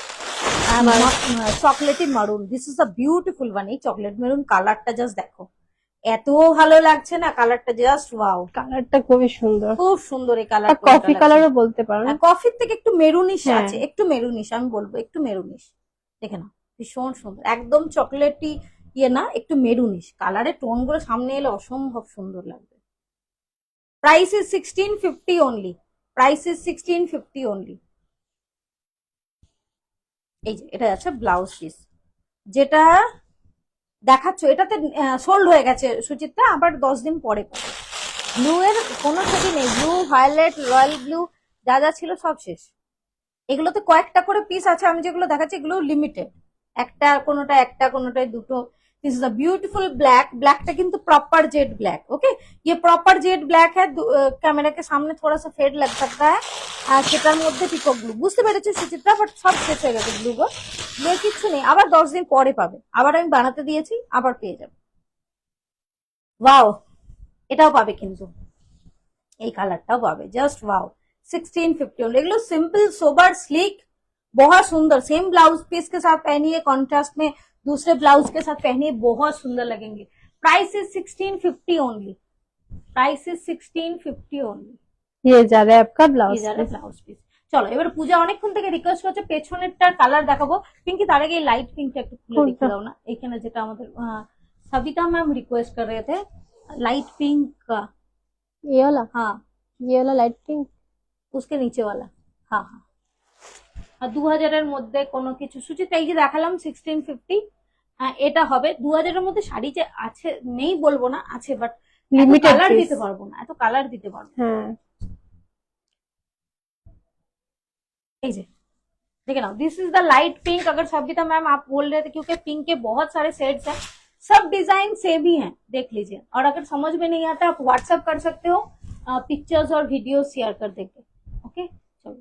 Speaker 1: চকলেটি মারুন। This is a beautiful one. এই চকলেট মেরুন কালারটা জাস্ট দেখো, এত ভালো লাগছে না কালারটা, জাস্ট ওয়াও।
Speaker 2: কালারটা খুবই সুন্দর,
Speaker 1: খুব সুন্দর এই কালার।
Speaker 2: কফি কালারও বলতে পারো,
Speaker 1: কফির থেকে একটু মেরুনিশ আছে, একটু মেরুনিশ আমি বলবো, একটু মেরুনিশ। দেখে না ভীষণ সুন্দর, একদম চকলেটি ইয়ে না, একটু মেরুনিশ কালারের টোন গুলো সামনে এলে অসম্ভব সুন্দর লাগবে। Price is 1650 only, price is 1650 only. এই যে এটা আছে ব্লাউজ পিস, যেটা দেখাচ্ছ এটাতে সোল্ড হয়ে গেছে সুচিত্রা, আবার 10 দিন পরে পাবে। ব্লু এর কোনো ছবি নেই, ব্লু ভায়োলেট রয়্যাল ব্লু যা যা ছিল সব শেষ। এগুলোতে কয়েকটা করে পিস আছে, আমি যেগুলো দেখাচ্ছি এগুলো লিমিটেড, একটা কোনোটা একটা কোনোটায় দুটো। This is a beautiful black, ब्लैकটা কিন্তু प्रॉपर जेड ब्लैक। ओके, ये प्रॉपर जेड ब्लैक है, कैमरा के सामने थोड़ा सा फेड लग सकता है। আর সেটার মধ্যে পিকক ব্লু বুঝতে পেরেছি সুচিত্রা, বাট সব শেষ হয়ে গেছে ব্লু গো, ব্লু কিছু নেই, আবার 10 দিন পরে পাবে, আবার আমি বানাতে দিয়েছি, আবার পেয়ে যাবে। ওয়াও, এটাও পাবে কিন্তু, এই কালারটাও পাবে, জাস্ট ওয়াও। 1650 এগুলো सिंपल सोबर स्लीक बहुत सुंदर। सेम ब्लाउज पीस के साथ पहनिए, कॉन्ट्रास्ट में दूसरे ब्लाउज के साथ पहनिए, बहुत सुंदर लगेंगे। Price is 1650 only, price is 1650 only.
Speaker 2: ये जा रहा है आपका ब्लाउज
Speaker 1: পিস। চলো এবার পূজা অনেকক্ষণ থেকে রিকোয়েস্ট করছে পেছনেরটার কালার দেখাবো পিঙ্কি, তার আগে লাইট পিঙ্কটা একটু খুলে দেখিয়ে দাও না। এখানে যেটা আমাদের सविता मैम रिक्वेस्ट कर रहे थे, लाइट पिंक का
Speaker 2: ये वाला,
Speaker 1: हाँ
Speaker 2: ये वाला लाइट पिंक,
Speaker 1: उसके नीचे वाला, हाँ हाँ। আর 2000 এর মধ্যে কোনো কিছু সুচিত্রা, এই যে দেখালাম 1650, এটা হবে 2000 এর মধ্যে। শাড়ি যে আছে নেই বলবো না, আছে, বাট লিমিটেড কালার দিতে পারবো না, এত কালার দিতে পারবো।
Speaker 2: হ্যাঁ
Speaker 1: এই যে देखे ना, this is the light pink. अगर सविता मैम आप बोल रहे थे क्योंकि पिंक के बहुत सारे सेट्स हैं, सब डिजाइन सेम ही हैं, देख लीजिए। और अगर समझ में नहीं आता आप व्हाट्सएप कर सकते हो, पिक्चर्स और वीडियो शेयर कर देंगे। Okay,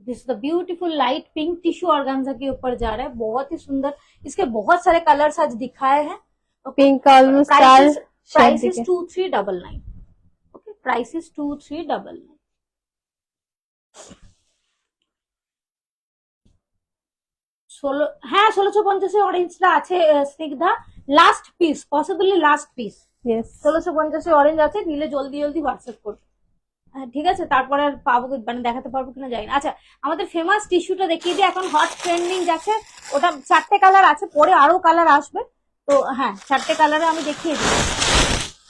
Speaker 1: this the beautiful light pink tissue organza के ऊपर जा रहा है, बहुत ही सुंदर। इसके बहुत सारे कलर्स आज दिखाए हैं,
Speaker 2: pink almost Lal
Speaker 1: price is
Speaker 2: দিকে।
Speaker 1: 2399। ওকে, প্রাইস ইজ 2399। হ্যাঁ 1650 অরেঞ্জটা আছে Snigdha, last piece, possibly last piece.
Speaker 2: Yes
Speaker 1: 1650 orange আছে, নিলে জলদি জলদি হোয়াটসঅ্যাপ করবে। হ্যাঁ ঠিক আছে, তারপরে আর পাবো মানে দেখাতে পারবো কিনা জানি না। আচ্ছা আমাদের ফেমাস টিস্যুটা দেখিয়ে দিই, এখন হট ট্রেন্ডিং যাচ্ছে, ওটা 4টে কালার আছে, পরে আরো কালার আসবে। তো হ্যাঁ 4টে কালারে আমি দেখিয়ে দিই,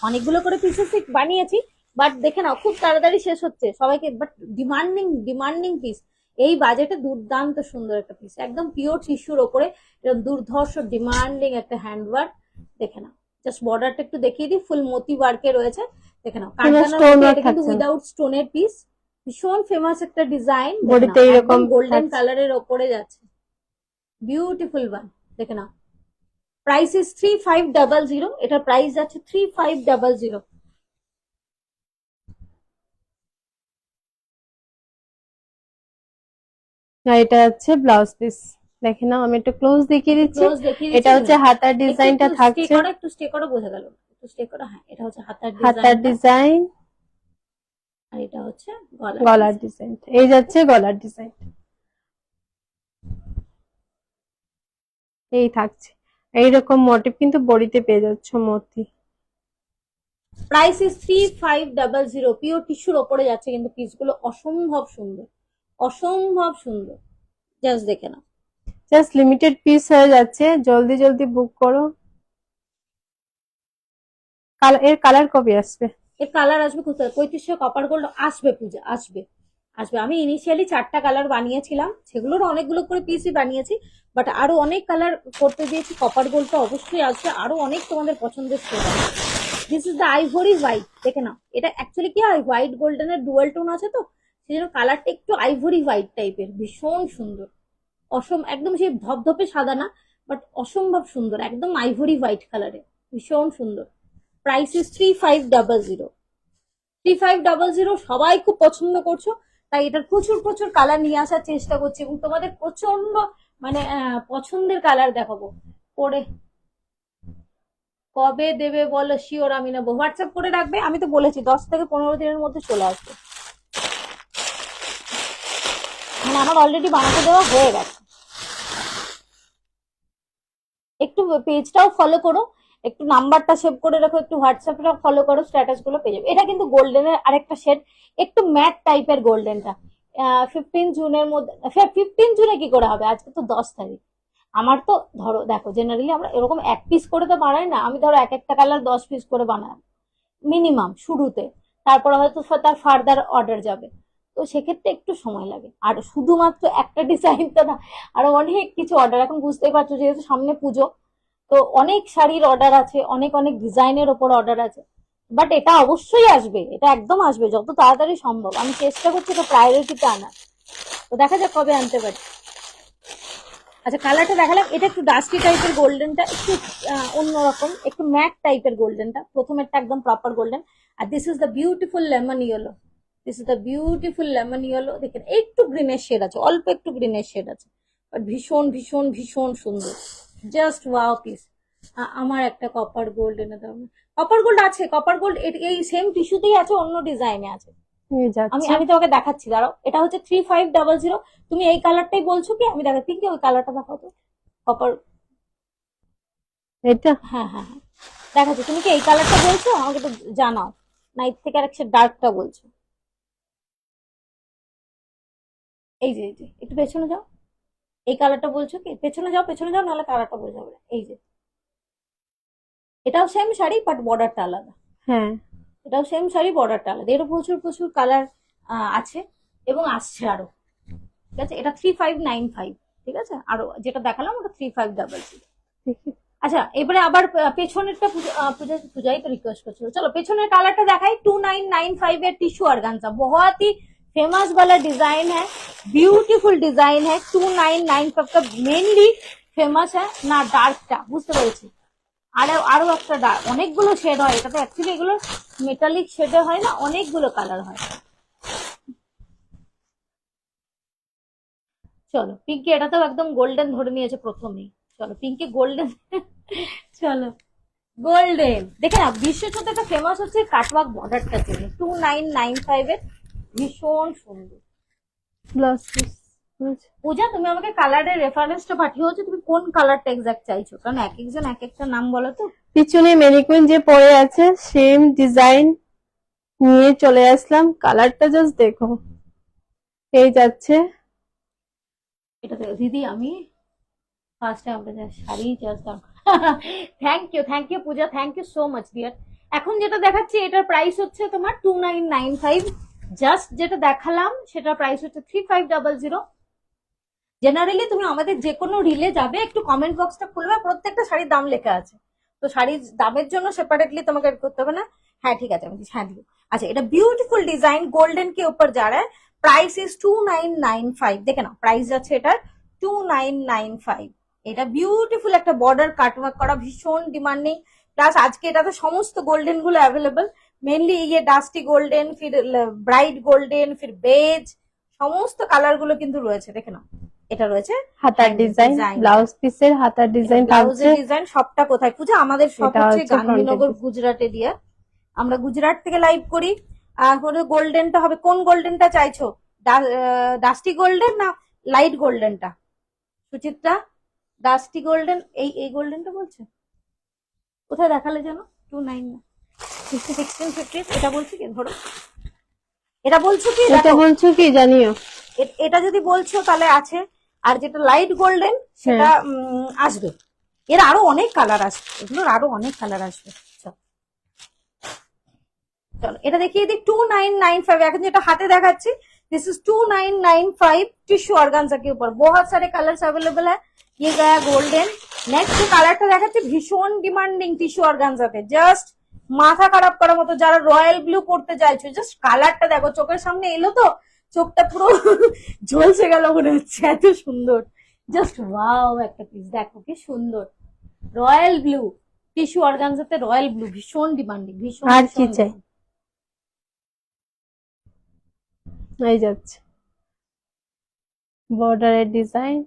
Speaker 1: অনেকগুলো করে পিসেস বানিয়েছি, বাট দেখে নাও খুব তাড়াতাড়ি শেষ হচ্ছে সবাইকে, বাট ডিমান্ডিং ডিমান্ডিং পিস। এই বাজেটে দুর্দান্ত সুন্দর একটা পিস, একদম পিওর টিস্যুর ওপরে এরকম দুর্ধর্ষ ডিমান্ডিং একটা হ্যান্ডওয়ার্ক। দেখে নাও, জাস্ট বর্ডারটা একটু দেখিয়ে দিই, ফুল মতি ওয়ার্কে রয়েছে। দেখে নাও কানকানার মধ্যে, এটা কিন্তু উইদাউট স্টোনের পিস, ভীষণ ফেমাস একটা ডিজাইন,
Speaker 2: বডিতে এরকম
Speaker 1: গোল্ডেন কালারের ওপরে যাচ্ছে, বিউটিফুল ওয়ান। দেখে নাও, প্রাইস ইজ 3500, এটার প্রাইস যাচ্ছে 3500।
Speaker 2: আর এটা হচ্ছে ব্লাউজ পিস, দেখে নাও আমি একটু ক্লোজ দেখিয়ে দিচ্ছি। এটা হচ্ছে হাতার ডিজাইনটা থাকছে,
Speaker 1: একটু স্টে করো, বোঝা গেল না, একটু স্টে করো। হ্যাঁ এটা হচ্ছে
Speaker 2: হাতার ডিজাইন,
Speaker 1: আর এটা হচ্ছে
Speaker 2: গলার ডিজাইন। এই যাচ্ছে গলার ডিজাইন, এই থাকছে এইরকম মোটিভ, কিন্তু বডিতে পেয়ে যাচ্ছ মতি।
Speaker 1: প্রাইস ইজ 3500, পিওর টিস্যুর ওপরে যাচ্ছে, কিন্তু পিসগুলো অসম্ভব সুন্দর, অসম্ভব সুন্দর, জাস্ট দেখে নাও।
Speaker 2: জাস্ট লিমিটেড পিস হয়ে যাচ্ছে, জলদি জলদি বুক করো। এর কালার কবে আসবে?
Speaker 1: এর কালার আসবে কোথায়, 3500 কপার গোল্ড আসবে, পূজা আসবে, আসবে। আমি ইনিশিয়ালি 4টা কালার বানিয়েছিলাম, সেগুলোর অনেকগুলো করে পিসই বানিয়েছি, বাট আরো অনেক কালার করতে দিয়েছি। কপার গোল্ডটা অবশ্যই আসবে, আরো অনেক তোমাদের পছন্দের শেড আছে। This is the ivory white, দেখে নাও, এটা অ্যাকচুয়ালি কি হয়, হোয়াইট গোল্ডেনের ডুয়াল টোন আছে, তো সেই জন্য কালারটা একটু আইভরি হোয়াইট টাইপের, ভীষণ সুন্দর, একদম সেই ধপধপে সাদা না, বাট অসম্ভব সুন্দর, একদম আইভরি হোয়াইট কালারে, ভীষণ সুন্দর। Price is 3500। 3500 সবাই খুব পছন্দ করছো, তাই এটার প্রচুর প্রচুর কালার নিয়ে আসার চেষ্টা করছি, এবং তোমাদের প্রচন্ড মানে পছন্দের কালার দেখাবো। পরে কবে দেবে বলো, শিওর আমি নেবো, হোয়াটসঅ্যাপ করে রাখবে, আমি তো বলেছি 10 থেকে 15 দিনের মধ্যে চলে আসবে, মানে আমার অলরেডি বানাতে দেওয়া হয়ে গেছে। একটু পেজটাও ফলো করো, একটু নাম্বারটা সেভ করে রাখো, একটু হোয়াটসঅ্যাপটা ফলো করো, স্ট্যাটাস গুলো পেয়ে যাবে। এটা কিন্তু গোল্ডেনের আরেকটা শেড, একটু ম্যাট টাইপের গোল্ডেনটা। 15 জুনের মধ্যে, 15 জুনে কি করে হবে, আজকে তো 10 তারিখ। আমার তো ধরো দেখো, জেনারেলি আমরা এরকম এক পিস করে তো বানাই না, আমি ধরো এক একটা কালার 10 পিস করে বানাই মিনিমাম শুরুতে, তারপরে হয়তো তার ফার্দার অর্ডার যাবে, তো সেক্ষেত্রে একটু সময় লাগে। আর শুধুমাত্র একটা ডিজাইন তো না, আরো অনেক কিছু অর্ডার, এখন বুঝতেই পারছো যেহেতু সামনে পুজো, তো অনেক শাড়ির অর্ডার আছে, অনেক অনেক ডিজাইনের ওপর অর্ডার আছে, বাট এটা অবশ্যই আসবে, এটা একদম আসবে যত তাড়াতাড়ি সম্ভব, আমি চেষ্টা করছি এটা প্রায়োরিটিতে আনার, তো দেখা যাক কবে আনতে পারি। আচ্ছা কালারটা দেখালাম, এটা একটু ডাস্টি টাইপের গোল্ডেনটা, একটু অন্যরকম, একটু ম্যাট টাইপের গোল্ডেনটা, প্রথমেরটা একদম প্রপার গোল্ডেন, আর this is the beautiful lemon yellow, this is the beautiful lemon yellow. দেখেন একটু গ্রিনের শেড আছে, অল্প একটু গ্রিনের শেড আছে, বাট ভীষণ ভীষণ ভীষণ সুন্দর, জাস্ট ওয়াও পিস। আমার একটা কপার গোল্ড এনে দাও, কপার গোল্ড আছে, কপার গোল্ড এই সেম টিস্যুতেই আছে, অন্য ডিজাইনে আছে, আমি আমি তোমাকে দেখাচ্ছি, দাঁড়াও। এটা হচ্ছে 3500, তুমি এই কালারটাই বলছো কি, আমি দেখাচ্ছি কি, ওই কালারটা দেখাও তো, কপার,
Speaker 2: এটা
Speaker 1: হ্যাঁ হ্যাঁ হ্যাঁ দেখাচ্ছি, তুমি কি এই কালারটা বলছো, আমাকে তো জানাও, না এর থেকে আরেকটা ডার্কটা বলছো। এই যে একটু পেছনে যাও, এই কালারটা বলছো কি, পেছনে যাও পেছনে যাও, নাহলে কালারটা বোঝা যাবে। এই যে এটাও সেম শাড়ি, বাট বর্ডারটা আলাদা,
Speaker 2: হ্যাঁ
Speaker 1: এটাও সেম শাড়ি, বর্ডারটা আলাদা, এরও প্রচুর প্রচুর কালার আছে, এবং আসছে আরো, ঠিক আছে। এটা 3595, ঠিক আছে, আরো যেটা দেখালাম ওটা 3500। আচ্ছা এবারে আবার পেছনেরটা পূজাই তো রিকোয়েস্ট করছিল, চলো পেছনের কালারটা দেখাই। 2995 এর টিস্যू ऑर्गेन्जा, बहुत ही फेमस वाला डिजाइन है, ब्यूटीफुल डिजाइन है। 2995 का मेनली फेमस है না, ডার্কটা বুঝতে পেরেছি, আরো একটা ডার্ক, অনেকগুলো শেড হয় এটাতে, অ্যাকচুয়ালি এগুলো মেটালিক শেডে হয় না, অনেকগুলো কালার হয়। চলো পিঙ্কি, এটাতেও একদম গোল্ডেন ধরে নিয়েছে প্রথমেই, চলো পিঙ্কি গোল্ডেন চলো গোল্ডেন দেখে না, বিশ্বচ্ছতে একটা ফেমাস হচ্ছে কাটওয়ার্ক বর্ডারটা জন্য 2995 এর, ভীষণ সুন্দর।
Speaker 2: Blouse piece.
Speaker 1: পূজা তুমি আমাকে কালারের রেফারেন্সটা পাঠিয়েছো, তুমি কোন কালারটা এক্সাক্ট চাইছো, কারণ এক একজন এক একটা নাম বলো তো।
Speaker 2: পিছনে ম্যানিকুইন যে পরে আছে সেম ডিজাইন নিয়ে চলে আসলাম, কালারটা জাস্ট দেখো। এই যাচ্ছে।
Speaker 1: এটা তো দিদি আমি ফার্স্ট টাইম আপনাদের sari just thank you Puja, thank you so much dear. এখন যেটা দেখাচ্ছি এটার প্রাইস হচ্ছে তোমার 2995, জাস্ট যেটা দেখালাম সেটার প্রাইস হচ্ছে 3500। জেনারেলি তুমি আমাদের যে কোনো রিলে যাবে, একটু কমেন্ট বক্সটা খুলবে, প্রত্যেকটা শাড়ির দাম লেখা আছে, তো শাড়ির দামের জন্য সেপারেটলি তোমাকে এড করতে হবে না। হ্যাঁ ঠিক আছে, আমি হ্যাঁ দিও। আচ্ছা, এটা বিউটিফুল ডিজাইন गोल्डन के ऊपर जा रहा है, प्राइस इज 2995। দেখে নাও প্রাইস যাচ্ছে এটার 2995। এটা বিউটিফুল একটা বর্ডার কাটওয়ার্ক করা, ভীষণ ডিমান্ডিং। প্লাস আজকে এটাতে সমস্ত গোল্ডেন গুলো অ্যাভেলেবল, মেনলি ইয়ে ডাস্টি গোল্ডেন, ফির ব্রাইট গোল্ডেন, ফির বেজ, সমস্ত কালার গুলো কিন্তু রয়েছে। দেখে নাও এটা রয়েছে
Speaker 2: হাতার ডিজাইন, ব্লাউজ পিসের হাতার ডিজাইন থাকছে।
Speaker 1: ব্লাউজের ডিজাইন সবটা কোথায় পূজা? আমাদের সব
Speaker 2: এটা
Speaker 1: হচ্ছে
Speaker 2: হচ্ছে
Speaker 1: গান্ধীনগর
Speaker 2: fronted
Speaker 1: গুজরাটে দিয়ে, আমরা গুজরাট থেকে লাইভ করি। আর হলো গোল্ডেনটা হবে, কোন গোল্ডেনটা চাইছো? ডাস্টি গোল্ডেন না লাইট গোল্ডেনটা সুচিত্রা? ডাস্টি গোল্ডেন, এই এই গোল্ডেনটা বলছে, কোথায় দেখালে যেন? 1650, এটা বলছি কি? ধরো এটা বলছো কি?
Speaker 2: এটা
Speaker 1: দেখো,
Speaker 2: বলছো কি জানিও।
Speaker 1: এটা যদি বলছো তাহলে আছে, আর যেটা লাইট গোল্ডেন সেটা আসবে। এর আরো অনেক কালার আসবে, এগুলোর আরো অনেক কালার আসবে। চলো এটা দেখিয়ে দিই 2995। এখন যেটা হাতে দেখাচ্ছি दिस इज 2995 टिश्यू ऑर्गेन्जा के ऊपर, बहुत सारे कलर्स अवेलेबल है। ये गया गोल्डन। नेक्स्ट जो কালারটা দেখাচ্ছি ভীষণ ডিমান্ডিং টিস্যু অর্গানজাতে, জাস্ট মাথা খারাপ করার মতো। যারা রয়্যাল ব্লু পড়তে চাইছো, জাস্ট কালারটা দেখো, চোখের সামনে এলো তো চোখটা পুরো ঝলসে গেল মনে হচ্ছে, এত সুন্দর। জাস্ট ওয়াও একটা পিস, দেখো কি সুন্দর, রয়্যাল ব্লু টিস্যু অর্গানজাতে, রয়্যাল ব্লু ভীষণ ডিমান্ডিং, ভীষণ।
Speaker 2: আর কি চাই? এই যাচ্ছে বর্ডারের ডিজাইন।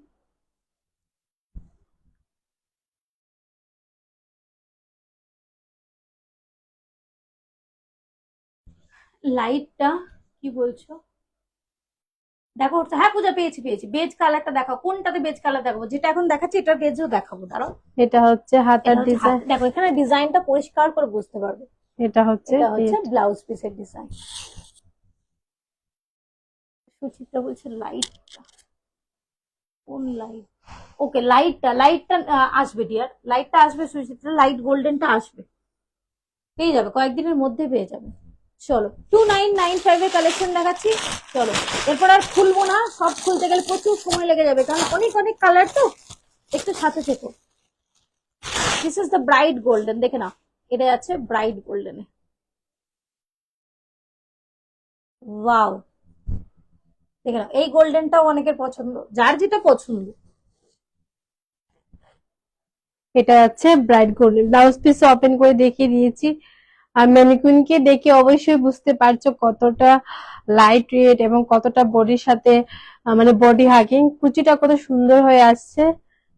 Speaker 1: লাইটটা কি বলছো? দেখো হ্যাঁ পূজা, পেয়েছি পেয়েছি। বেজ কালারটা দেখাও, কোনটাতে বেজ কালার দেখাবো? যেটা এখন দেখাচ্ছি এটার বেজও দেখাবো, দাঁড়াও।
Speaker 2: এটা হচ্ছে হাতার
Speaker 1: এটা হচ্ছে
Speaker 2: ডিজাইন,
Speaker 1: দেখো এখানে ডিজাইনটা পরিষ্কার করে বুঝতে পারবে।
Speaker 2: এটা হচ্ছে
Speaker 1: এটা হচ্ছে ব্লাউজ পিসের ডিজাইন। সুচিত্রা বলছে লাইটটা কোন লাইট? ওকে, লাইটটা আসবে ডিয়ার, লাইটটা আসবে সুচিত্রা, লাইট গোল্ডেনটা আসবে, পেয়ে যাবে কয়েকদিনের মধ্যে পেয়ে যাবে। চলো 2995 এর কালেকশন দেখাচ্ছি। চলো এরপর আর খুলবো না, সব খুলতে গেলে প্রচুর সময় লেগে যাবে, কারণ অনেক অনেক কালার তো, একটু সাথে থেকো। This is the bright golden, দেখে না এটা আছে ব্রাইট গোল্ডেনে। ওয়াও, দেখে না এই গোল্ডেনটাও অনেকের পছন্দ, যার যেটা পছন্দ।
Speaker 2: এটা আছে bright golden. Blouse piece open করে দেখিয়ে দিয়েছি, আর ম্যানিকুইনকে দেখে অবশ্যই বুঝতে পারছো কতটা লাইট ওয়েট এবং কতটা বডির সাথে মানে বডি হাগিং। কুচিটা কত সুন্দর হয়ে আসছে।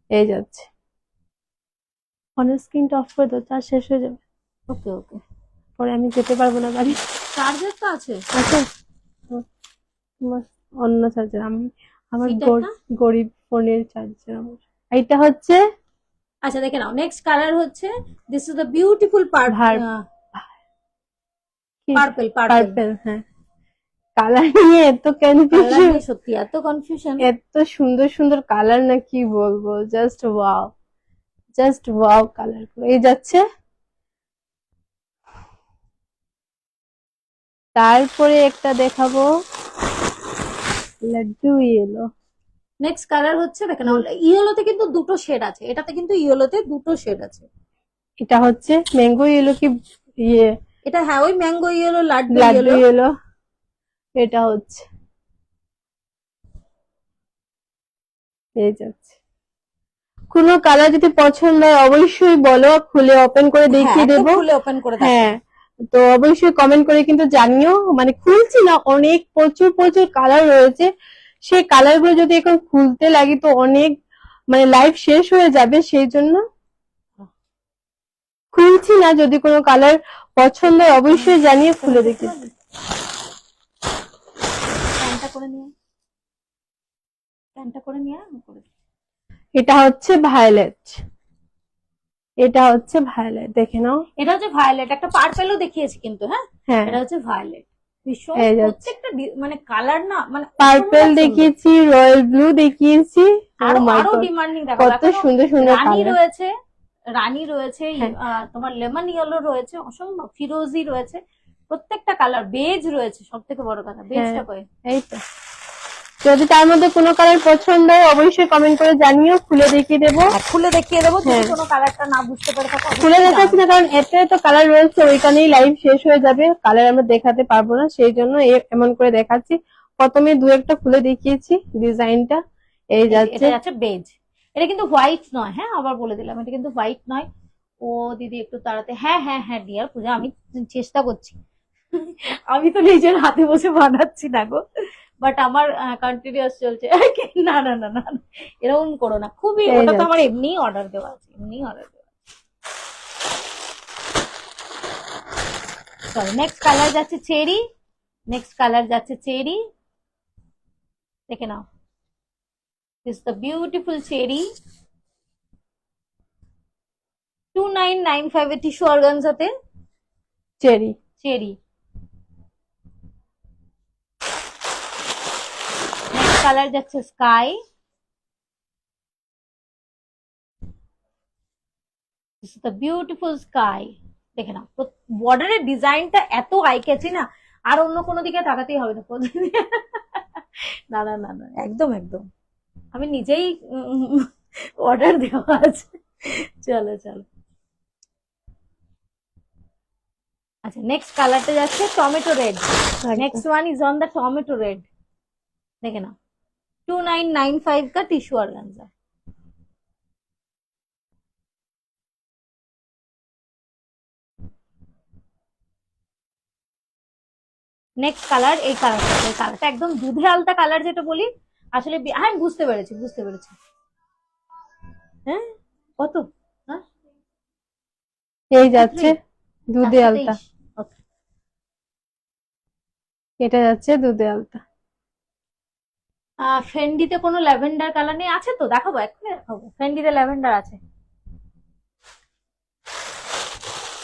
Speaker 2: এই যাচ্ছে, অনের স্ক্রিনটা অফ করে দাও, চার্জ শেষ হয়ে যাবে,
Speaker 1: ওকে ওকে,
Speaker 2: পরে আমি যেতে পারবো না বাড়ি।
Speaker 1: চার্জার তো আছে।
Speaker 2: আছে তোমার অন্য চার্জার, আমি আমার
Speaker 1: এটা না?
Speaker 2: গরিব ফোনের চার্জার আমার। এইটা হচ্ছে
Speaker 1: আচ্ছা দেখে নাও, নেক্সট কালার হচ্ছে this is the beautiful
Speaker 2: purple.
Speaker 1: Purple.
Speaker 2: Purple, হ্যাঁ। কালার নিয়ে এত কনফিউশন,
Speaker 1: সত্যি এত কনফিউশন।
Speaker 2: এত সুন্দর সুন্দর কালার, না কি বলবো, just wow, just wow colour গুলো। এই যাচ্ছে, তারপরে একটা দেখাবো লাড্ডু ইয়েলো।
Speaker 1: নেক্সট কালার হচ্ছে দেখেন, ইয়েলোতে কিন্তু দুটো শেড আছে, এটাতে কিন্তু ইয়েলোতে দুটো শেড আছে।
Speaker 2: এটা হচ্ছে ম্যাঙ্গো ইয়েলো কি ইয়ে,
Speaker 1: এটা হ্যাঁ ওই mango yellow, laddu
Speaker 2: laddu
Speaker 1: yellow.
Speaker 2: Yellow. এটা হচ্ছে, এই যাচ্ছে। কোনো কালার যদি পছন্দ হয় অবশ্যই বলো, খুলে ওপেন করে দেখিয়ে দেবো।
Speaker 1: খুলে ওপেন করে
Speaker 2: হ্যাঁ, তো অবশ্যই কমেন্ট করে কিন্তু জানিও। মানে খুলছি না, অনেক প্রচুর প্রচুর কালার রয়েছে, সেই কালার গুলো যদি এখন খুলতে লাগি তো অনেক মানে লাইফ শেষ হয়ে যাবে, সেই জন্য খুলছি না, যদি কোনো কালার পছন্দ হয় অবশ্যই জানিয়ে খুলে দেখি।
Speaker 1: প্যান্টটা করে নিয়ে প্যান্টটা করে নিয়ে আমি করে দিই।
Speaker 2: এটা হচ্ছে ভায়োলেট, এটা হচ্ছে ভায়োলেট, দেখে নাও।
Speaker 1: এটা হচ্ছে ভায়োলেট, একটা পার্পেলও দেখিয়েছি কিন্তু, হ্যাঁ
Speaker 2: হ্যাঁ,
Speaker 1: এটা হচ্ছে ভায়োলেট। ভীষণ
Speaker 2: এই যাচ্ছে।
Speaker 1: প্রত্যেকটা মানে কালার না, মানে
Speaker 2: পার্পল
Speaker 1: অসম্ভব সুন্দর।
Speaker 2: দেখিয়েছি, রয়্যাল ব্লু দেখিয়েছি,
Speaker 1: আরো
Speaker 2: ও মাই
Speaker 1: আরো
Speaker 2: গড
Speaker 1: ডিমান্ডিং দেখো,
Speaker 2: কত
Speaker 1: এখনো
Speaker 2: সুন্দর সুন্দর
Speaker 1: রানী
Speaker 2: কালার।
Speaker 1: রয়েছে, রানী রয়েছে,
Speaker 2: হ্যাঁ।
Speaker 1: তোমার লেমন ইয়েলো রয়েছে, অসম্ভব ফিরোজি রয়েছে, প্রত্যেকটা কালার, বেজ রয়েছে, সব থেকে বড় কথা বেজটা কই।
Speaker 2: এই তো, যদি তার মধ্যে কোনো কালার পছন্দ হয় অবশ্যই কমেন্ট করে জানিও, খুলে দেখিয়ে দেবো।
Speaker 1: খুলে দেখিয়ে দেবো, যদি
Speaker 2: হ্যাঁ।
Speaker 1: কোনো কালারটা না বুঝতে পারে থাকো
Speaker 2: খুলে
Speaker 1: অবশ্যই
Speaker 2: দেখাচ্ছি না, কারণ এতে তো কালার রয়েছে, ওইখানেই লাইভ শেষ হয়ে যাবে, কালার আমরা দেখাতে পারবো না, সেই জন্য এমন করে দেখাচ্ছি। প্রথমে দু একটা খুলে দেখিয়েছি ডিজাইনটা। এই যাচ্ছে,
Speaker 1: এটা যাচ্ছে বেজ, এটা কিন্তু হোয়াইট নয়, হ্যাঁ আবার বলে দিলাম, এটা কিন্তু হোয়াইট নয়। ও দিদি একটু তাড়াতাড়ি, হ্যাঁ হ্যাঁ হ্যাঁ ডিয়ার পূজা, আমি চেষ্টা করছি। আমি তো নিজের হাতে বসে বানাচ্ছি না গো, বাট আমার কন্টিনিউয়াস চলছে। না না না না না, এরকম করো না, খুবই,
Speaker 2: এই
Speaker 1: ওটা তো
Speaker 2: যাচ্ছে।
Speaker 1: আমার এমনিই অর্ডার দেওয়া আছে, এমনিই অর্ডার দেওয়া আছে। চলো নেক্সট কালার যাচ্ছে চেরি, নেক্সট কালার যাচ্ছে চেরি, দেখে নাও, দিস দ্য বিউটিফুল চেরি। 2995 এর টিস্যু অর্গানজাতে
Speaker 2: চেরি।
Speaker 1: চেরি। নেক্সট কালার যাচ্ছে sky, this is the beautiful sky. দেখে নাও বর্ডারের ডিজাইনটা এত আই ক্যাচি না, আর অন্য কোনো দিকে তাকাতেই হবে না। না না না না, একদম একদম, আমি নিজেই অর্ডার দেওয়া আছে। চলো চলো, আচ্ছা নেক্সট কালারটা যাচ্ছে tomato red, next one is on the tomato red, দেখে নাও 2995 का टिश्यू ऑर्गेन्जा। নেক্সট কালার, এই কালারটা, এই কালারটা একদম দুধে আলতা কালার যেটা বলি, আসলে হ্যাঁ বুঝতে পেরেছি, বুঝতে পেরেছি। হ্যাঁ কত, হ্যাঁ
Speaker 2: এই যাচ্ছে দুধে আলতা,
Speaker 1: 423। Okay.
Speaker 2: এটা যাচ্ছে দুধে আলতা।
Speaker 1: ফেন্ডিতে কোনো ল্যাভেন্ডার কালার নেই, আছে তো দেখাবো, এক্ষুনি দেখাবো, ফেন্ডিতে ল্যাভেন্ডার আছে।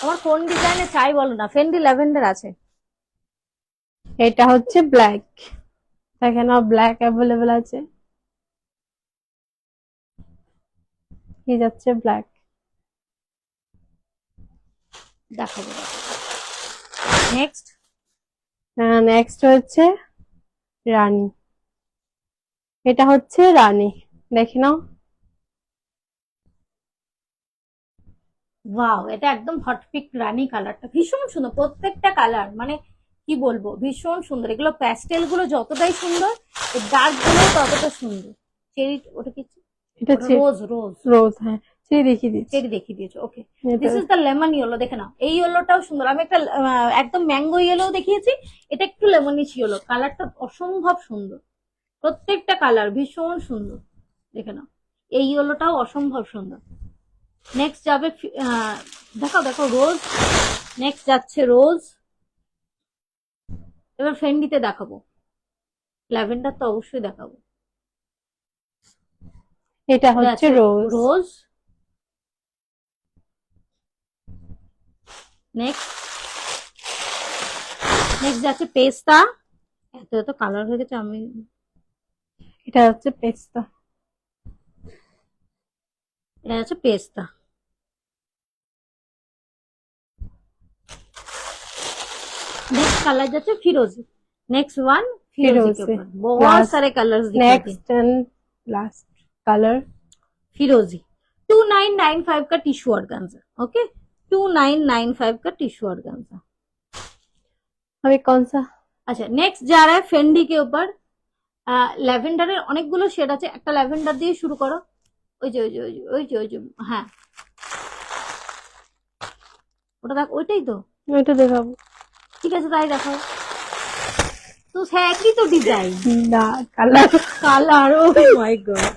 Speaker 1: আমার কোন ডিজাইনে চাই বলো না, ফেন্ডি ল্যাভেন্ডার আছে।
Speaker 2: এটা হচ্ছে ব্ল্যাক, দেখে নাও ব্ল্যাক অ্যাভেলেবেল আছে, কি যাচ্ছে ব্ল্যাক।
Speaker 1: দেখাবো নেক্সট,
Speaker 2: নেক্সট হচ্ছে রানী, এটা হচ্ছে রানী, দেখে নাও।
Speaker 1: ওয়াও, এটা একদম হটপিক রানী কালারটা, ভীষণ সুন্দর প্রত্যেকটা কালার, মানে কি বলবো ভীষণ সুন্দর। এগুলো প্যাস্টেল গুলো যতটাই সুন্দর, ডার্ক গুলো ততটা সুন্দর। চেরি, ওটা কি,
Speaker 2: এটা
Speaker 1: রোজ রোজ
Speaker 2: রোজ, হ্যাঁ চেরি দেখিয়ে দিচ্ছি।
Speaker 1: চেরি দেখিয়ে দিয়েছো, okay. This is the lemon yellow, দেখে নাও এই ইয়েলোটাও সুন্দর, আমি একটা একদম ম্যাঙ্গো ইয়েলো দেখিয়েছি, এটা একটু লেমনিশ ইয়েলো, কালারটা অসম্ভব সুন্দর, প্রত্যেকটা কালার ভীষণ সুন্দর, দেখে নাও এই ইয়েলোটাও অসম্ভব সুন্দর। নেক্সট যাবে দেখো দেখো রোজ, নেক্সট যাচ্ছে রোজ। এবার ফেন্ডিতে দেখাবো, ল্যাভেন্ডার তো অবশ্যই দেখাবো।
Speaker 2: এটা হচ্ছে রোজ,
Speaker 1: রোজ। নেক্সট, নেক্সট যাচ্ছে পেস্তা, এত এত কালার হয়ে গেছে আমি।
Speaker 2: এটা হচ্ছে পেস্তা,
Speaker 1: এটা হচ্ছে পেস্তা। नेक्स्ट कलर जाते फिरोजी, नेक्स्ट वन फिरोजी के ऊपर बहुत सारे कलर्स दिखाई
Speaker 2: नेक्स्ट एंड लास्ट कलर
Speaker 1: फिरोजी। 2995 का टिश्यू ऑर्गेन्जा, ओके 2995 का टिश्यू ऑर्गेन्जा।
Speaker 2: अभी कौन सा,
Speaker 1: अच्छा नेक्स्ट जा रहा है फेंडी के ऊपर, ল্যাভেন্ডারের অনেকগুলো শেড আছে, একটা ল্যাভেন্ডার দিয়ে শুরু করো, ওই যে ওই যে ওই যে ওই যে ওই যে, হ্যাঁ ওটা দেখ, ওইটাই তো,
Speaker 2: ওইটা দেখাবো,
Speaker 1: ঠিক আছে তাই দেখো তো, একই তো ডিজাইন
Speaker 2: না কালার,
Speaker 1: কালার, ও মাই গড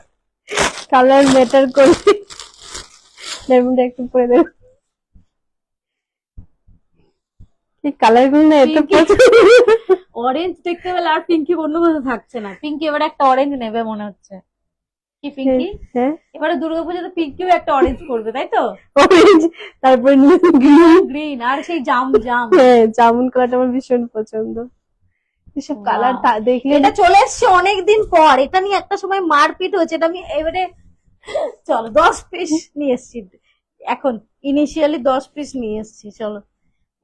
Speaker 2: কালার ম্যাটার করে, লেমনটা একটু পরে দেব, এই কালার গুলো না এত
Speaker 1: Pinky।
Speaker 2: পছন্দ।
Speaker 1: অরেঞ্জ দেখতে পেলে আর পিঙ্কি অন্য কোথাও থাকছে না। পিঙ্কি এবারে একটা অরেঞ্জ নেবে মনে হচ্ছে। কি পিঙ্কি?
Speaker 2: হ্যাঁ,
Speaker 1: এবারে দুর্গাপূজাতে পিঙ্কিও একটা অরেঞ্জ করবে, তাই তো?
Speaker 2: অরেঞ্জ, তারপর গ্রিন।
Speaker 1: গ্রিন আর সেই জাম জাম।
Speaker 2: হ্যাঁ, জামুন কালারটা আমার ভীষণ পছন্দ। এসব কালার
Speaker 1: Wow।
Speaker 2: দেখলে
Speaker 1: এটা চলে এসছে অনেকদিন পর, এটা নিয়ে একটা সময় মারপিট হয়েছে, এটা আমি এবারে চলো 10 পিস নিয়ে এসছি। এখন ইনিশিয়ালি 10 পিস নিয়ে এসছি। চলো,